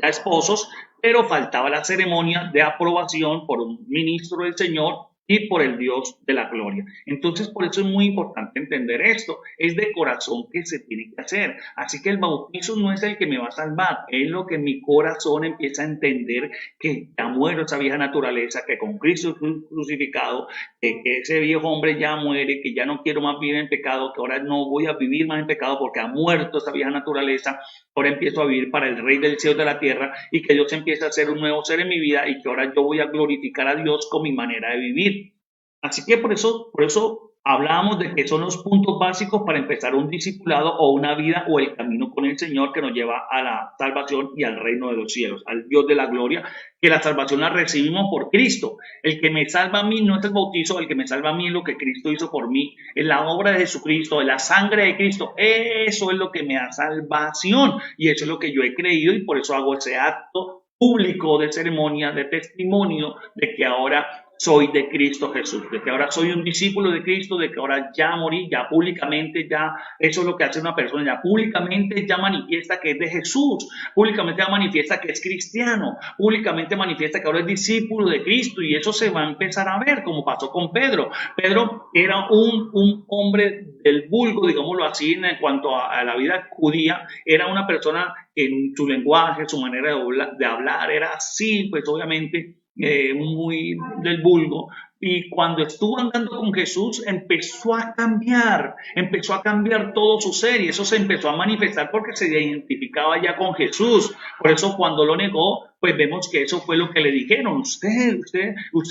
ya esposos, pero faltaba la ceremonia de aprobación por un ministro del Señor y por el Dios de la gloria. Entonces, por eso es muy importante entender esto. Es de corazón que se tiene que hacer. Así que el bautizo no es el que me va a salvar, es lo que mi corazón empieza a entender, que ya muero esa vieja naturaleza, que con Cristo crucificado, que ese viejo hombre ya muere, que ya no quiero más vivir en pecado, que ahora no voy a vivir más en pecado porque ha muerto esa vieja naturaleza. Ahora empiezo a vivir para el Rey del cielo y de la tierra, y que Dios empieza a ser un nuevo ser en mi vida, y que ahora yo voy a glorificar a Dios con mi manera de vivir. Así que por eso hablábamos de que son los puntos básicos para empezar un discipulado o una vida o el camino con el Señor que nos lleva a la salvación y al reino de los cielos, al Dios de la gloria, que la salvación la recibimos por Cristo. El que me salva a mí no es el bautizo, el que me salva a mí es lo que Cristo hizo por mí, es la obra de Jesucristo, es la sangre de Cristo. Eso es lo que me da salvación y eso es lo que yo he creído, y por eso hago ese acto público de ceremonia, de testimonio de que ahora soy de Cristo Jesús, de que ahora soy un discípulo de Cristo, de que ahora ya morí, ya públicamente, ya eso es lo que hace una persona, ya públicamente ya manifiesta que es de Jesús, públicamente ya manifiesta que es cristiano, públicamente manifiesta que ahora es discípulo de Cristo, y eso se va a empezar a ver, como pasó con Pedro. Pedro era un hombre del vulgo, digámoslo así, en cuanto a la vida judía, era una persona que en su lenguaje, su manera de hablar era así, pues obviamente muy del vulgo, y cuando estuvo andando con Jesús empezó a cambiar todo su ser, y eso se empezó a manifestar porque se identificaba ya con Jesús. Por eso cuando lo negó, pues vemos que eso fue lo que le dijeron: usted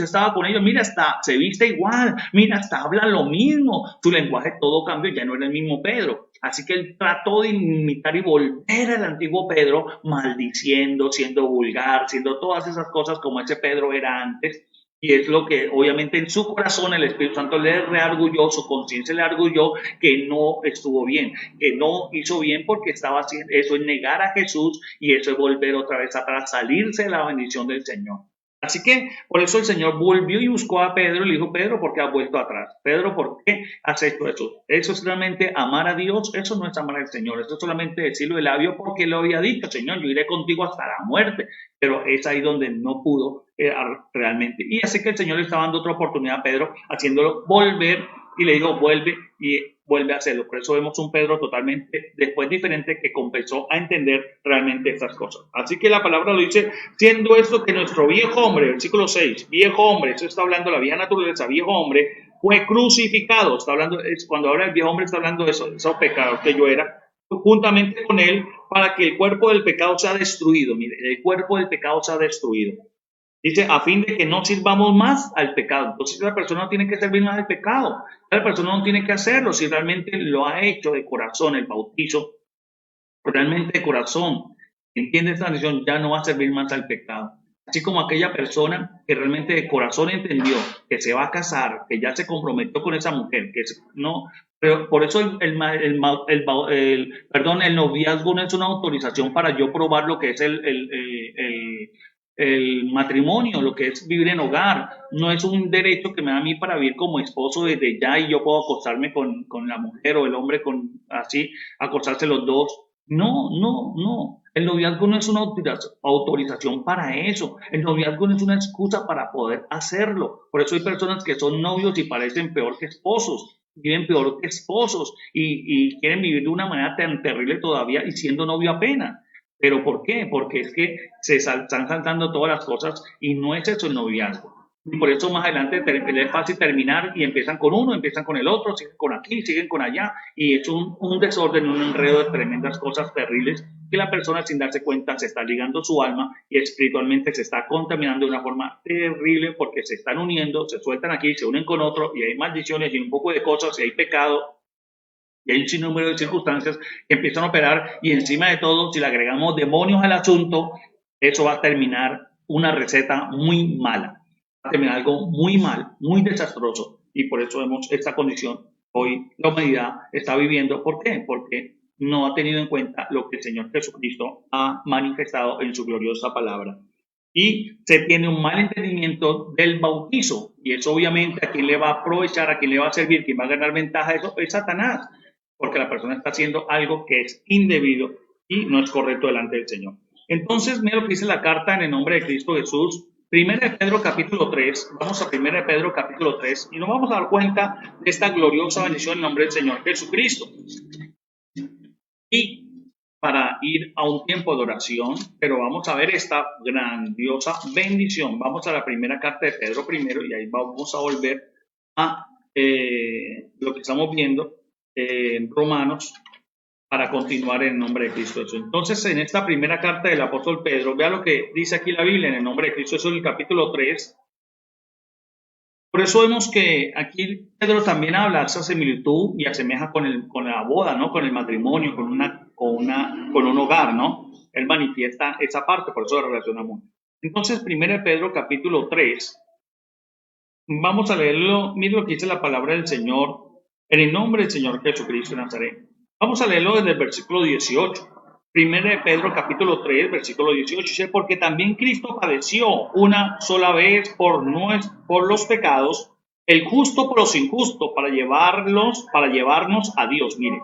estaba con ellos, mira, hasta se viste igual, mira, hasta habla lo mismo, su lenguaje todo cambió, ya no era el mismo Pedro. Así que él trató de imitar y volver al antiguo Pedro, maldiciendo, siendo vulgar, siendo todas esas cosas como ese Pedro era antes. Y es lo que obviamente en su corazón el Espíritu Santo le reargulló, su conciencia le arguyó que no estuvo bien, que no hizo bien, porque estaba haciendo eso, es negar a Jesús, y eso es volver otra vez atrás, salirse de la bendición del Señor. Así que por eso el Señor volvió y buscó a Pedro y le dijo: Pedro, ¿por qué has vuelto atrás? Pedro, ¿por qué has hecho eso? Eso es realmente amar a Dios, eso no es amar al Señor, eso es solamente decirlo de labio, porque lo había dicho: Señor, yo iré contigo hasta la muerte. Pero es ahí donde no pudo realmente. Y así que el Señor le estaba dando otra oportunidad a Pedro, haciéndolo volver, y le dijo: vuelve, y vuelve a hacerlo. Por eso vemos un Pedro totalmente después diferente, que comenzó a entender realmente estas cosas. Así que la palabra lo dice: siendo esto que nuestro viejo hombre, versículo 6, viejo hombre, eso está hablando de la vieja naturaleza, viejo hombre, fue crucificado. Está hablando, cuando habla del viejo hombre, está hablando de esos pecados que yo era, juntamente con él, para que el cuerpo del pecado sea destruido. Mire, el cuerpo del pecado sea destruido. Dice: a fin de que no sirvamos más al pecado. Entonces la persona no tiene que servir más al pecado. La persona no tiene que hacerlo si realmente lo ha hecho de corazón. El bautizo, realmente de corazón, entiende esta decisión, ya no va a servir más al pecado. Así como aquella persona que realmente de corazón entendió que se va a casar, que ya se comprometió con esa mujer, no, pero por eso el noviazgo no es una autorización para yo probar lo que es el matrimonio, lo que es vivir en hogar. No es un derecho que me da a mí para vivir como esposo desde ya, y yo puedo acostarme con la mujer, o el hombre así, acostarse los dos. No, no, no. El noviazgo no es una autorización para eso. El noviazgo no es una excusa para poder hacerlo. Por eso hay personas que son novios y parecen peor que esposos, viven peor que esposos, y quieren vivir de una manera tan terrible todavía, y siendo novio apenas. ¿Pero por qué? Porque es que están saltando todas las cosas y no es eso el noviazgo. Y por eso más adelante es fácil terminar y empiezan con uno, empiezan con el otro, siguen con aquí, siguen con allá y es un desorden, un enredo de tremendas cosas terribles que la persona sin darse cuenta se está ligando su alma y espiritualmente se está contaminando de una forma terrible porque se están uniendo, se sueltan aquí, se unen con otro y hay maldiciones y un poco de cosas y hay pecado y hay un sinnúmero de circunstancias que empiezan a operar y encima de todo, si le agregamos demonios al asunto, eso va a terminar una receta muy mala, va a terminar algo muy mal, muy desastroso y por eso vemos esta condición. Hoy la humanidad está viviendo. ¿Por qué? Porque no ha tenido en cuenta lo que el Señor Jesucristo ha manifestado en su gloriosa palabra. Y se tiene un mal entendimiento del bautizo. Y eso obviamente a quien le va a aprovechar, a quien le va a servir, quien va a ganar ventaja de eso, es Satanás. Porque la persona está haciendo algo que es indebido y no es correcto delante del Señor. Entonces, mira lo que dice la carta en el nombre de Cristo Jesús. 1 de Pedro capítulo 3, vamos a 1 de Pedro capítulo 3 y nos vamos a dar cuenta de esta gloriosa bendición en el nombre del Señor Jesucristo. Y para ir a un tiempo de oración, pero vamos a ver esta grandiosa bendición. Vamos a la primera carta de Pedro primero y ahí vamos a volver a lo que estamos viendo en Romanos para continuar en el nombre de Cristo Jesús. Entonces, en esta primera carta del apóstol Pedro, vea lo que dice aquí la Biblia en el nombre de Cristo Jesús, en el capítulo 3. Por eso vemos que aquí Pedro también habla esa similitud y asemeja con la boda, ¿no? Con el matrimonio, con un hogar, ¿no? Él manifiesta esa parte, por eso lo relacionamos. Entonces, 1 Pedro capítulo 3, vamos a leerlo, mira lo que dice la palabra del Señor, en el nombre del Señor Jesucristo de Nazaret. Vamos a leerlo desde el versículo 18. 1 Pedro capítulo 3, versículo 18, dice, porque también Cristo padeció una sola vez por los pecados, el justo por los injustos, para llevarnos a Dios. Mire,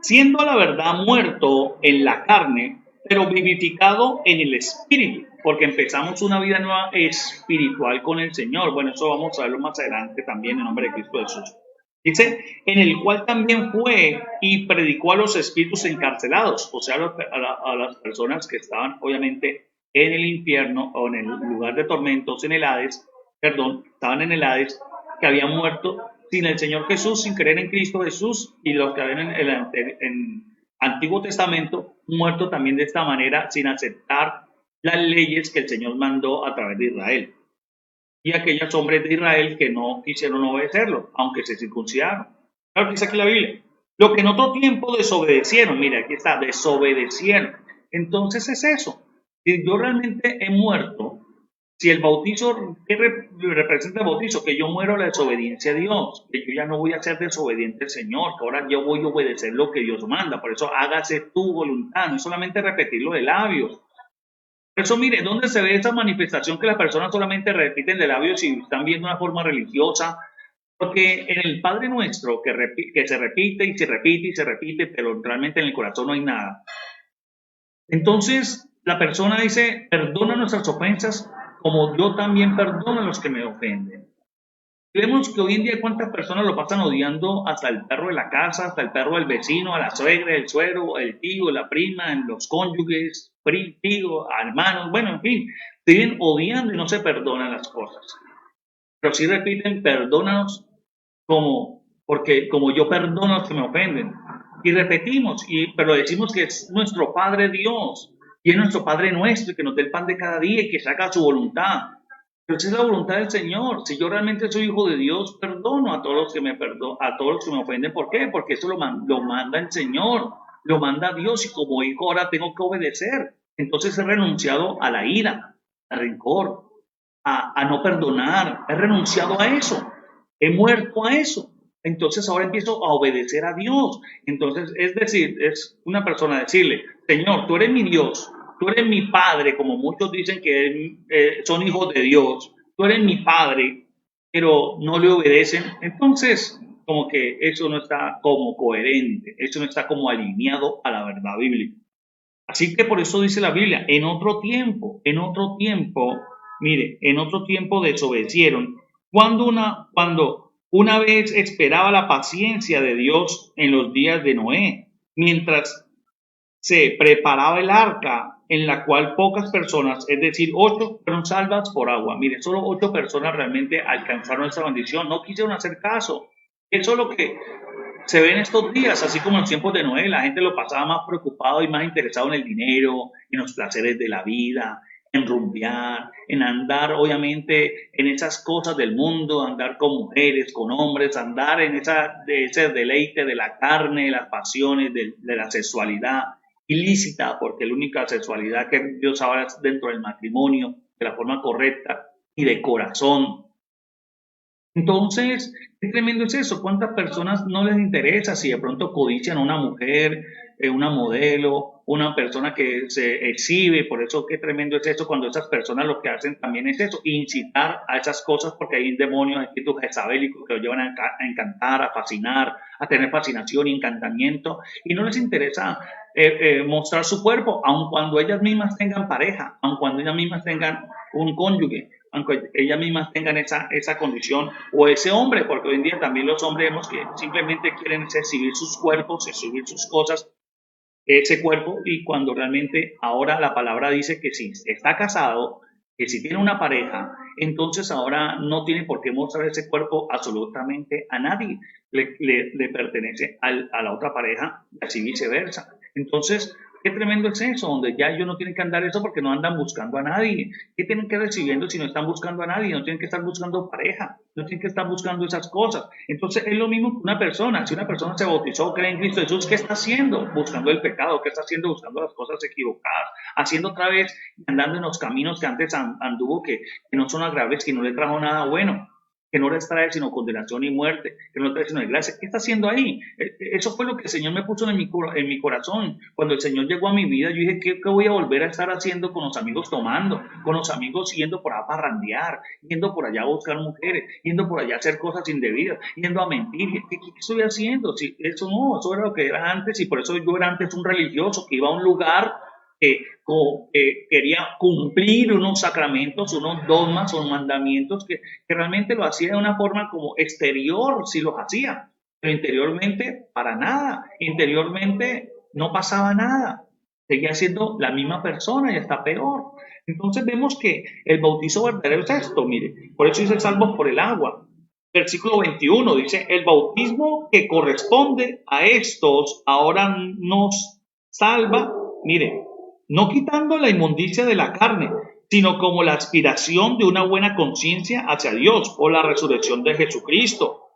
siendo a la verdad muerto en la carne, pero vivificado en el espíritu, porque empezamos una vida nueva espiritual con el Señor. Bueno, eso vamos a verlo más adelante también en nombre de Cristo Jesús. Dice, en el cual también fue y predicó a los espíritus encarcelados, o sea, a las personas que estaban obviamente en el infierno o en el lugar de tormentos, en el Hades, estaban en el Hades, que habían muerto sin el Señor Jesús, sin creer en Cristo Jesús, y los que habían en el Antiguo Testamento, muerto también de esta manera, sin aceptar las leyes que el Señor mandó a través de Israel. Y aquellos hombres de Israel que no quisieron obedecerlo, aunque se circuncidaron. Claro que dice aquí la Biblia. Lo que en otro tiempo desobedecieron, mira, aquí está, desobedecieron. Entonces es eso. Si yo realmente he muerto, si el bautizo, ¿qué representa el bautizo? Que yo muero a la desobediencia a Dios, que yo ya no voy a ser desobediente al Señor, que ahora yo voy a obedecer lo que Dios manda. Por eso hágase tu voluntad, no es solamente repetirlo de labios. Por eso, mire, ¿dónde se ve esa manifestación que las personas solamente repiten de labios y están viendo una forma religiosa? Porque en el Padre Nuestro, que se repite y se repite y se repite, pero realmente en el corazón no hay nada. Entonces, la persona dice, perdona nuestras ofensas como yo también perdono a los que me ofenden. Vemos que hoy en día cuántas personas lo pasan odiando hasta el perro de la casa, hasta el perro del vecino, a la suegra, el suegro, el tío, la prima, los cónyuges, tío, hermanos, bueno, en fin, siguen odiando y no se perdonan las cosas. Pero sí repiten, perdónanos porque como yo perdono a los que me ofenden. Y repetimos, pero decimos que es nuestro Padre Dios, y es nuestro Padre nuestro, que nos dé el pan de cada día y que se haga su voluntad. Pero esa es la voluntad del Señor. Si yo realmente soy hijo de Dios, perdono a todos los que a todos los que me ofenden. ¿Por qué? Porque eso lo manda el Señor, lo manda Dios, y como hijo ahora tengo que obedecer. Entonces he renunciado a la ira, al rencor, a no perdonar. He renunciado a eso. He muerto a eso. Entonces ahora empiezo a obedecer a Dios. Entonces, es decir, es una persona decirle, Señor, tú eres mi Dios, tú eres mi Padre, como muchos dicen que son hijos de Dios, tú eres mi Padre, pero no le obedecen. Entonces, como que eso no está como coherente, eso no está como alineado a la verdad bíblica. Así que por eso dice la Biblia, en otro tiempo, mire, en otro tiempo desobedecieron, cuando una vez esperaba la paciencia de Dios en los días de Noé, mientras se preparaba el arca en la cual pocas personas, es decir, 8, fueron salvas por agua. Mire, solo 8 personas realmente alcanzaron esa bendición, no quisieron hacer caso. Eso es lo que se ve en estos días, así como en los tiempos de Noé, la gente lo pasaba más preocupado y más interesado en el dinero, en los placeres de la vida, en rumbear, en andar obviamente en esas cosas del mundo, andar con mujeres, con hombres, andar en ese deleite de la carne, de las pasiones, de la sexualidad ilícita, porque la única sexualidad que Dios habla es dentro del matrimonio, de la forma correcta y de corazón. Entonces, qué tremendo es eso. ¿Cuántas personas no les interesa si de pronto codician a una mujer, una modelo, una persona que se exhibe? Por eso, qué tremendo es eso cuando esas personas lo que hacen también es eso, incitar a esas cosas porque hay demonios, espíritus jezabélicos que los llevan a encantar, a fascinar, a tener fascinación y encantamiento. Y no les interesa mostrar su cuerpo, aun cuando ellas mismas tengan pareja, aun cuando ellas mismas tengan un cónyuge, aunque ellas mismas tengan esa condición, o ese hombre, porque hoy en día también los hombres vemos que simplemente quieren exhibir sus cuerpos, exhibir sus cosas, ese cuerpo, y cuando realmente ahora la palabra dice que si está casado, que si tiene una pareja, entonces ahora no tiene por qué mostrar ese cuerpo absolutamente a nadie, le pertenece a la otra pareja, y así viceversa. Entonces, qué tremendo es eso, donde ya ellos no tienen que andar eso porque no andan buscando a nadie. ¿Qué tienen que recibiendo si no están buscando a nadie? No tienen que estar buscando pareja, no tienen que estar buscando esas cosas. Entonces es lo mismo que una persona. Si una persona se bautizó, cree en Cristo Jesús, ¿qué está haciendo? Buscando el pecado. ¿Qué está haciendo? Buscando las cosas equivocadas. Haciendo otra vez, andando en los caminos que antes anduvo, que no son agradables, que no le trajo nada bueno, que no les trae sino condenación y muerte, que no les trae sino desgracia. ¿Qué está haciendo ahí? Eso fue lo que el Señor me puso en mi corazón. Cuando el Señor llegó a mi vida, yo dije, ¿qué voy a volver a estar haciendo con los amigos tomando? Con los amigos yendo por allá a parrandear, yendo por allá a buscar mujeres, yendo por allá a hacer cosas indebidas, yendo a mentir. ¿Qué estoy haciendo? Si eso no, eso era lo que era antes, y por eso yo era antes un religioso que iba a un lugar que quería cumplir unos sacramentos, unos dogmas, unos mandamientos que realmente lo hacía de una forma como exterior, sí los hacía, pero interiormente para nada, interiormente no pasaba nada, seguía siendo la misma persona y hasta peor. Entonces vemos que el bautizo verdadero es esto, mire, por eso dice salvos por el agua. Versículo 21 dice, el bautismo que corresponde a estos ahora nos salva, mire, no quitando la inmundicia de la carne, sino como la aspiración de una buena conciencia hacia Dios por la resurrección de Jesucristo,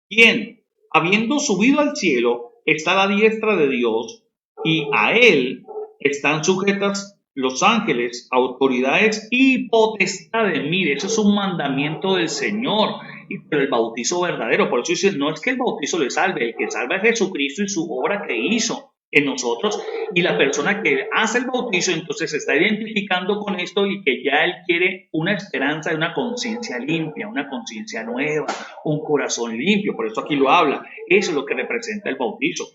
quien, habiendo subido al cielo, está a la diestra de Dios, y a él están sujetas los ángeles, autoridades y potestades. Mire, eso es un mandamiento del Señor, pero el bautizo verdadero, por eso dice, no es que el bautizo le salve, el que salva es Jesucristo y su obra que hizo en nosotros, y la persona que hace el bautizo entonces se está identificando con esto y que ya él quiere una esperanza de una conciencia limpia, una conciencia nueva, un corazón limpio. Por eso aquí lo habla. Eso es lo que representa el bautizo,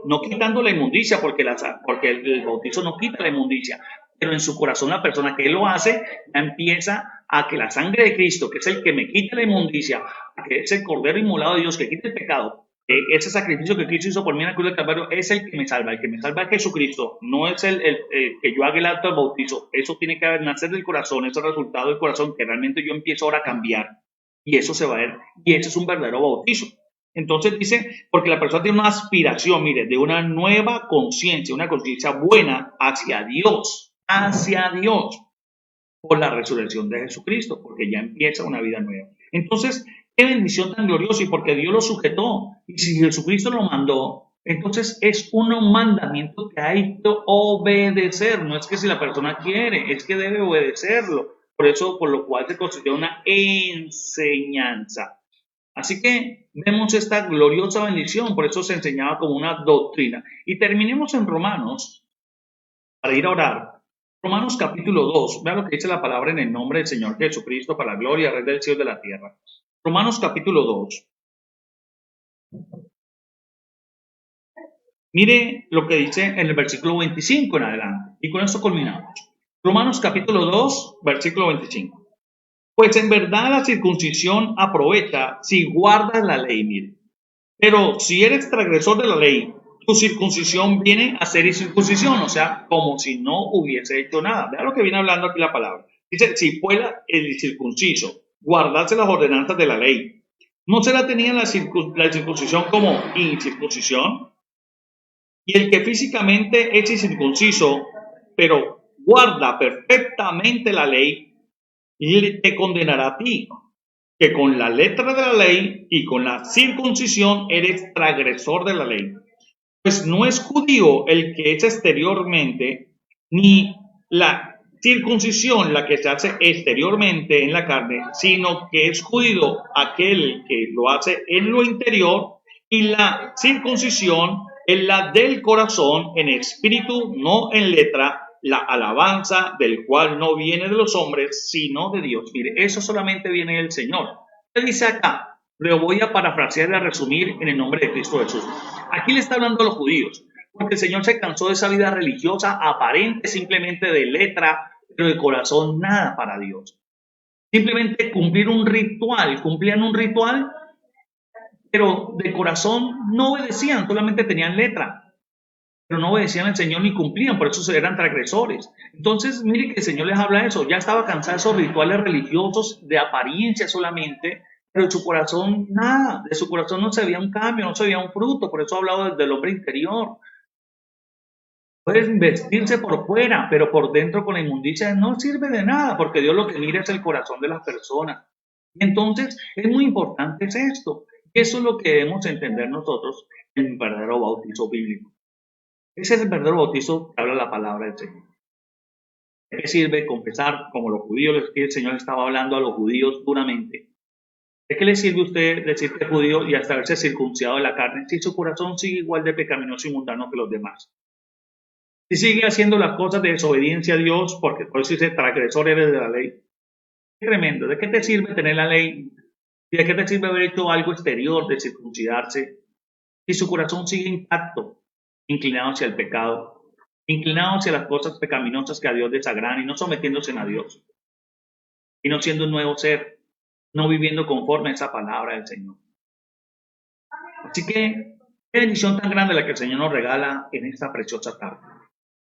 no quitando la inmundicia, porque el bautizo no quita la inmundicia, pero en su corazón la persona que lo hace ya empieza a que la sangre de Cristo, que es el que me quita la inmundicia, que es el Cordero inmolado de Dios que quita el pecado, ese sacrificio que Cristo hizo por mí en la cruz del Calvario es el que me salva. El que me salva es Jesucristo, no es el que yo haga el acto del bautizo. Eso tiene que nacer del corazón, ese resultado del corazón, que realmente yo empiezo ahora a cambiar, y eso se va a ver, y ese es un verdadero bautizo. Entonces dice, porque la persona tiene una aspiración, mire, de una nueva conciencia, una conciencia buena hacia Dios, por la resurrección de Jesucristo, porque ya empieza una vida nueva. Entonces, qué bendición tan gloriosa, y porque Dios lo sujetó, y si Jesucristo lo mandó, entonces es un mandamiento que hay que obedecer. No es que si la persona quiere, es que debe obedecerlo. Por eso, por lo cual se considera una enseñanza. Así que vemos esta gloriosa bendición, por eso se enseñaba como una doctrina. Y terminemos en Romanos, para ir a orar. Romanos capítulo 2, vean lo que dice la palabra en el nombre del Señor Jesucristo, para la gloria, Rey del cielo y de la tierra. Romanos capítulo 2. Mire lo que dice en el versículo 25 en adelante. Y con esto culminamos. Romanos capítulo 2, versículo 25. Pues en verdad la circuncisión aprovecha si guardas la ley, mire. Pero si eres transgresor de la ley, tu circuncisión viene a ser incircuncisión, o sea, como si no hubiese hecho nada. Vea lo que viene hablando aquí la palabra. Dice, si fuera el circunciso guardarse las ordenanzas de la ley, ¿no se la tenía la circuncisión como incircuncisión? Y el que físicamente es incircunciso, pero guarda perfectamente la ley, te condenará a ti, que con la letra de la ley y con la circuncisión eres transgresor de la ley. Pues no es judío el que es exteriormente, ni la circuncisión la que se hace exteriormente en la carne, sino que es judío aquel que lo hace en lo interior, y la circuncisión es la del corazón, en espíritu, no en letra, la alabanza del cual no viene de los hombres, sino de Dios. Mire, eso solamente viene del Señor. ¿Qué dice acá? Lo voy a parafrasear y a resumir en el nombre de Cristo Jesús. Aquí le está hablando a los judíos, porque el Señor se cansó de esa vida religiosa aparente, simplemente de letra, pero de corazón nada para Dios. Simplemente cumplir un ritual, cumplían un ritual, pero de corazón no obedecían, solamente tenían letra, pero no obedecían al Señor ni cumplían, por eso eran transgresores. Entonces, mire que el Señor les habla de eso, ya estaba cansado de esos rituales religiosos de apariencia solamente, pero de su corazón nada, de su corazón no se veía un cambio, no se veía un fruto, por eso ha hablado del hombre interior. Puedes vestirse por fuera, pero por dentro con la inmundicia no sirve de nada, porque Dios lo que mira es el corazón de las personas. Entonces, es muy importante esto. Eso es lo que debemos entender nosotros en el verdadero bautizo bíblico. Ese es el verdadero bautizo que habla la palabra del Señor. ¿De qué sirve confesar como los judíos? Que el Señor estaba hablando a los judíos duramente. ¿De qué le sirve a usted decir que es judío y hasta haberse circuncidado de la carne si su corazón sigue igual de pecaminoso y mundano que los demás? Si sigue haciendo las cosas de desobediencia a Dios, porque por eso dice transgresor eres de la ley. Qué tremendo. ¿De qué te sirve tener la ley? ¿Y de qué te sirve haber hecho algo exterior de circuncidarse? Si su corazón sigue intacto, inclinado hacia el pecado, inclinado hacia las cosas pecaminosas que a Dios desagradan y no sometiéndose a Dios, y no siendo un nuevo ser, no viviendo conforme a esa palabra del Señor. Así que, qué bendición tan grande la que el Señor nos regala en esta preciosa tarde.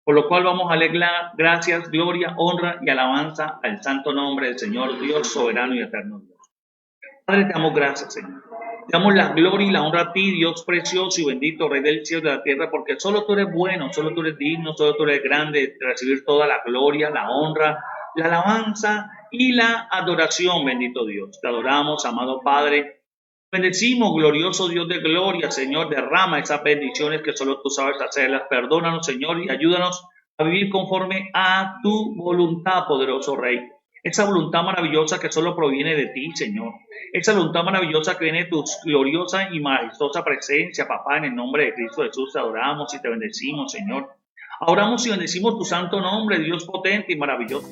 Por lo cual vamos a darle gracias, gloria, honra y alabanza al santo nombre del Señor, Dios soberano y eterno Dios. Padre, te damos gracias, Señor. Te damos la gloria y la honra a ti, Dios precioso y bendito, Rey del cielo y de la tierra, porque solo tú eres bueno, solo tú eres digno, solo tú eres grande de recibir toda la gloria, la honra, la alabanza y la adoración, bendito Dios. Te adoramos, amado Padre. Bendecimos, glorioso Dios de gloria, Señor, derrama esas bendiciones que solo tú sabes hacerlas. Perdónanos, Señor, y ayúdanos a vivir conforme a tu voluntad, poderoso Rey. Esa voluntad maravillosa que solo proviene de ti, Señor. Esa voluntad maravillosa que viene de tu gloriosa y majestuosa presencia, papá, en el nombre de Cristo Jesús, te adoramos y te bendecimos, Señor. Adoramos y bendecimos tu santo nombre, Dios potente y maravilloso.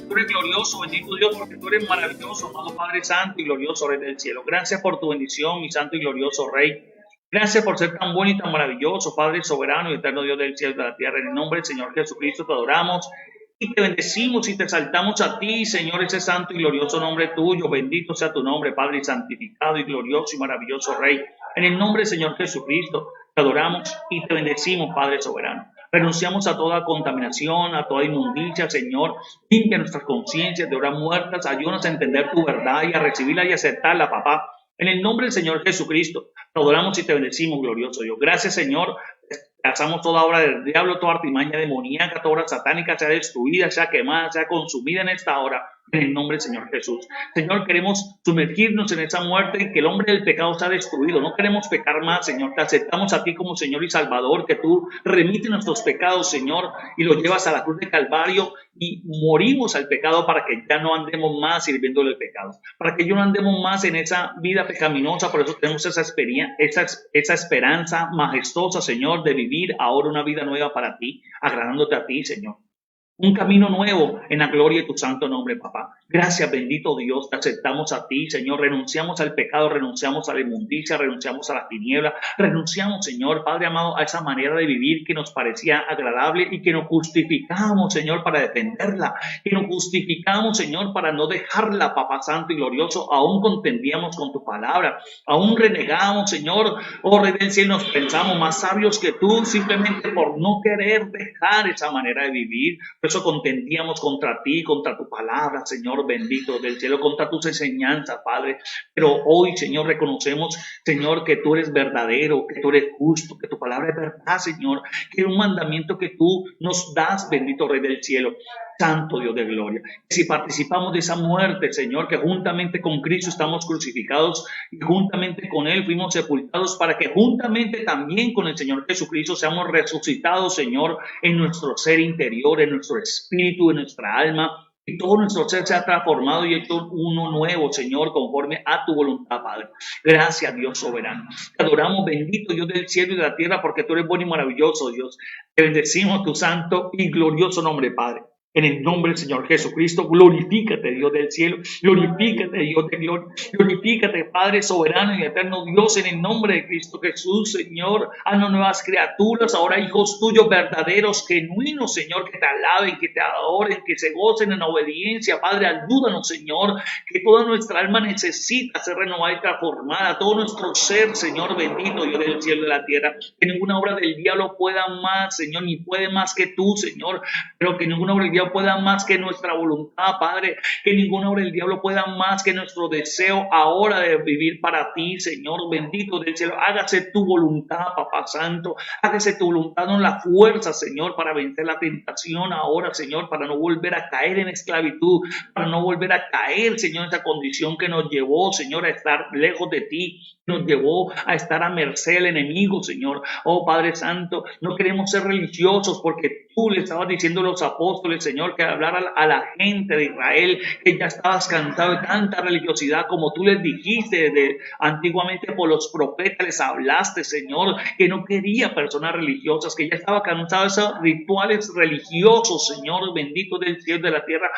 Tú eres glorioso, bendito Dios, porque tú eres maravilloso, amado Padre Santo y glorioso Rey del cielo. Gracias por tu bendición, mi santo y glorioso Rey. Gracias por ser tan bueno y tan maravilloso, Padre soberano y eterno Dios del cielo y de la tierra. En el nombre del Señor Jesucristo te adoramos y te bendecimos y te exaltamos a ti, Señor, ese santo y glorioso nombre tuyo. Bendito sea tu nombre, Padre, y santificado y glorioso y maravilloso Rey. En el nombre del Señor Jesucristo te adoramos y te bendecimos, Padre soberano. Renunciamos a toda contaminación, a toda inmundicia, Señor. Limpia nuestras conciencias de horas muertas. Ayúdanos a entender tu verdad y a recibirla y aceptarla, papá. En el nombre del Señor Jesucristo, te adoramos y te bendecimos, glorioso Dios. Gracias, Señor. Hacemos toda obra del diablo, toda artimaña demoníaca, toda obra satánica sea destruida, sea quemada, sea consumida en esta hora. En el nombre del Señor Jesús. Señor, queremos sumergirnos en esa muerte y que el hombre del pecado sea destruido. No queremos pecar más, Señor. Te aceptamos a ti como Señor y Salvador, que tú remites nuestros pecados, Señor, y los llevas a la cruz de Calvario y morimos al pecado para que ya no andemos más sirviéndole el pecado, para que ya no andemos más en esa vida pecaminosa. Por eso tenemos esa esperanza majestuosa, Señor, de vivir ahora una vida nueva para ti, agradándote a ti, Señor. un camino nuevo en la gloria de tu santo nombre, papá. Gracias, bendito Dios, te aceptamos a ti, Señor. Renunciamos al pecado, renunciamos a la inmundicia, renunciamos a las tinieblas, renunciamos, Señor, Padre amado, a esa manera de vivir que nos parecía agradable y que nos justificamos, Señor, para defenderla, que nos justificamos, Señor, para no dejarla, papá santo y glorioso. Aún contendíamos con tu palabra, aún renegamos, Señor, oh Rey del cielo, nos pensamos más sabios que tú, simplemente por no querer dejar esa manera de vivir. Por eso contendíamos contra ti, contra tu palabra, Señor bendito del cielo, contra tus enseñanzas, Padre. Pero hoy, Señor, reconocemos, Señor, que tú eres verdadero, que tú eres justo, que tu palabra es verdad, Señor, que es un mandamiento que tú nos das, bendito Rey del cielo. Santo Dios de gloria. Si participamos de esa muerte, Señor, que juntamente con Cristo estamos crucificados y juntamente con Él fuimos sepultados para que juntamente también con el Señor Jesucristo seamos resucitados, Señor, en nuestro ser interior, en nuestro espíritu, en nuestra alma. Y todo nuestro ser se ha transformado y hecho uno nuevo, Señor, conforme a tu voluntad, Padre. Gracias, Dios soberano. Te adoramos, bendito Dios del cielo y de la tierra, porque tú eres bueno y maravilloso, Dios. Te bendecimos tu santo y glorioso nombre, Padre. En el nombre del Señor Jesucristo, glorifícate, Dios del cielo, glorifícate, Dios de gloria, glorifícate, Padre soberano y eterno Dios, en el nombre de Cristo Jesús, Señor. Haznos nuevas criaturas, ahora hijos tuyos verdaderos, genuinos, Señor, que te alaben, que te adoren, que se gocen en obediencia. Padre, ayúdanos, Señor, que toda nuestra alma necesita ser renovada y transformada, todo nuestro ser, Señor bendito, Dios del cielo y de la tierra, que ninguna obra del diablo pueda más, Señor, ni puede más que tú, Señor, pero que ninguna obra del diablo pueda más que nuestra voluntad, Padre, que ninguna obra del diablo pueda más que nuestro deseo ahora de vivir para ti, Señor bendito del cielo. Hágase tu voluntad, Papá Santo, hágase tu voluntad, con la fuerza, Señor, para vencer la tentación ahora, Señor, para no volver a caer en esclavitud, para no volver a caer, Señor, en esa condición que nos llevó, Señor, a estar lejos de ti, nos llevó a estar a merced del enemigo, Señor. Oh Padre Santo, no queremos ser religiosos porque tú le estabas diciendo a los apóstoles, Señor, que hablar a la gente de Israel, que ya estabas cansado de tanta religiosidad como tú les dijiste antiguamente por los profetas, les hablaste, Señor, que no quería personas religiosas, que ya estaba cansado de esos rituales religiosos, Señor, bendito del cielo y de la tierra,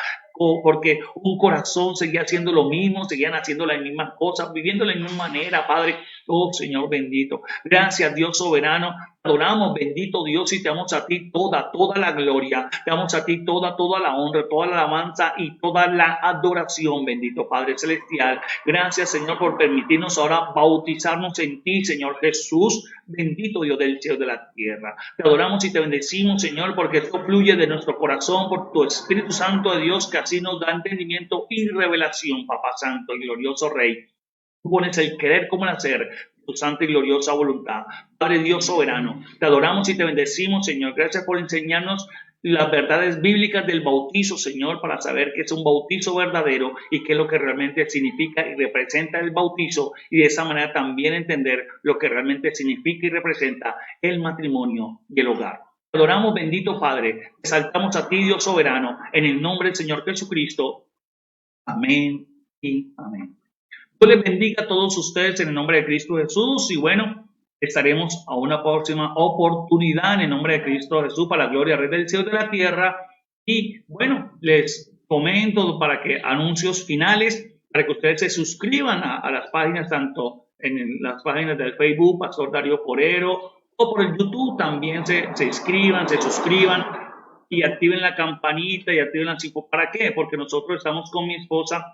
porque un corazón seguía haciendo lo mismo, seguían haciendo las mismas cosas, viviendo de la misma manera, Padre. Oh Señor bendito, gracias Dios soberano, adoramos bendito Dios y te damos a ti toda la gloria, te damos a ti toda la honra, toda la alabanza y toda la adoración, bendito Padre celestial. Gracias Señor por permitirnos ahora bautizarnos en ti, Señor Jesús, bendito Dios del cielo y de la tierra. Te adoramos y te bendecimos, Señor, porque esto fluye de nuestro corazón por tu Espíritu Santo de Dios, que así nos da entendimiento y revelación, Papá Santo y glorioso Rey. Tú pones el querer como el hacer, tu santa y gloriosa voluntad. Padre Dios soberano, te adoramos y te bendecimos, Señor. Gracias por enseñarnos las verdades bíblicas del bautizo, Señor, para saber qué es un bautizo verdadero y qué es lo que realmente significa y representa el bautizo, y de esa manera también entender lo que realmente significa y representa el matrimonio y el hogar. Te adoramos, bendito Padre. Te exaltamos a ti, Dios soberano, en el nombre del Señor Jesucristo. Amén y amén. Dios les bendiga a todos ustedes en el nombre de Cristo Jesús, y bueno, estaremos a una próxima oportunidad en el nombre de Cristo Jesús, para la gloria Rey del cielo y de la tierra. Y bueno, les comento para que anuncios finales, para que ustedes se suscriban a las páginas, tanto en las páginas del Facebook, Pastor Darío Forero, o por el YouTube también se inscriban, se suscriban y activen la campanita y activen la chico. ¿Para qué? Porque nosotros estamos con mi esposa.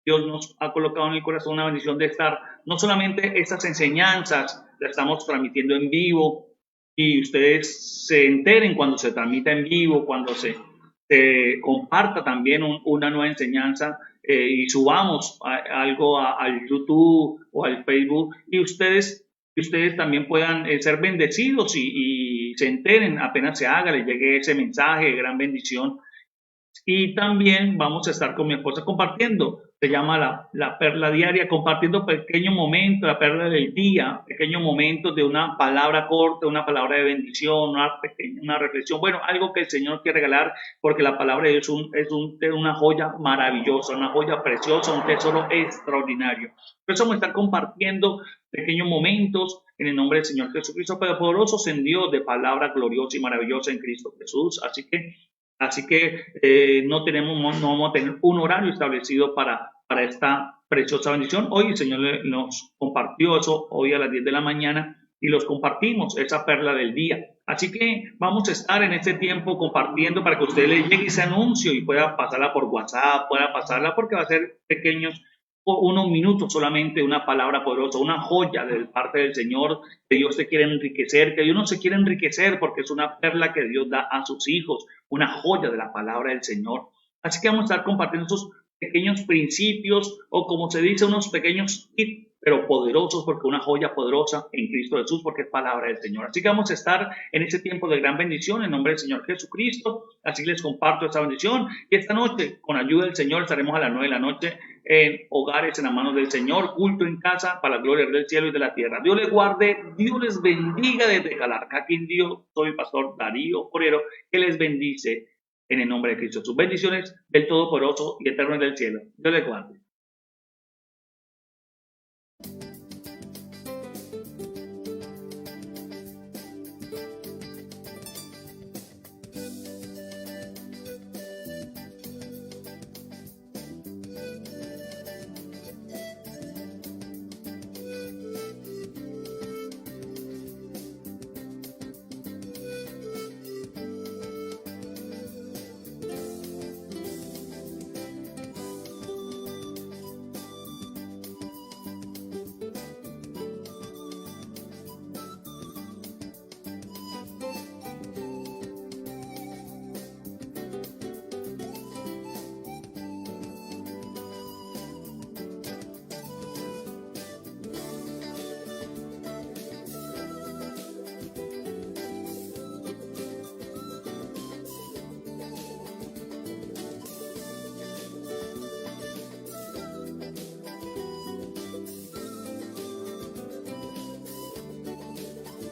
Dios nos ha colocado en el corazón una bendición de estar, no solamente estas enseñanzas, las estamos transmitiendo en vivo, y ustedes se enteren cuando se transmita en vivo, cuando se comparta también una nueva enseñanza, y subamos algo al YouTube o al Facebook, y ustedes también puedan ser bendecidos y se enteren apenas se haga, les llegue ese mensaje de gran bendición. Y también vamos a estar con mi esposa compartiendo, se llama la perla diaria, compartiendo pequeños momentos, la perla del día, pequeños momentos de una palabra corta, una palabra de bendición, una reflexión, bueno, algo que el Señor quiere regalar, porque la palabra de Dios es una joya maravillosa, una joya preciosa, un tesoro extraordinario. Por eso vamos a estar compartiendo pequeños momentos en el nombre del Señor Jesucristo, pero poderosos en Dios, de palabra gloriosa y maravillosa en Cristo Jesús. Así que Así que no vamos a tener un horario establecido para esta preciosa bendición. Hoy el Señor nos compartió eso hoy a las 10 de la mañana y los compartimos, esa perla del día. Así que vamos a estar en este tiempo compartiendo para que usted le llegue ese anuncio y pueda pasarla por WhatsApp, pueda pasarla porque va a ser pequeños unos minutos solamente, una palabra poderosa, una joya de parte del Señor, que Dios te quiere enriquecer, que Dios no se quiere enriquecer porque es una perla que Dios da a sus hijos, una joya de la palabra del Señor. Así que vamos a estar compartiendo esos pequeños principios o como se dice, unos pequeños tips, pero poderosos porque una joya poderosa en Cristo Jesús porque es palabra del Señor. Así que vamos a estar en ese tiempo de gran bendición en nombre del Señor Jesucristo. Así les comparto esta bendición y esta noche, con ayuda del Señor, estaremos a las 9 de la noche en hogares en las manos del Señor, culto en casa para la gloria del cielo y de la tierra. Dios les guarde, Dios les bendiga desde Calarcá, Quindío. Soy el pastor Darío Corero, que les bendice en el nombre de Cristo. Sus bendiciones del Todopoderoso y Eterno del cielo. Dios les guarde.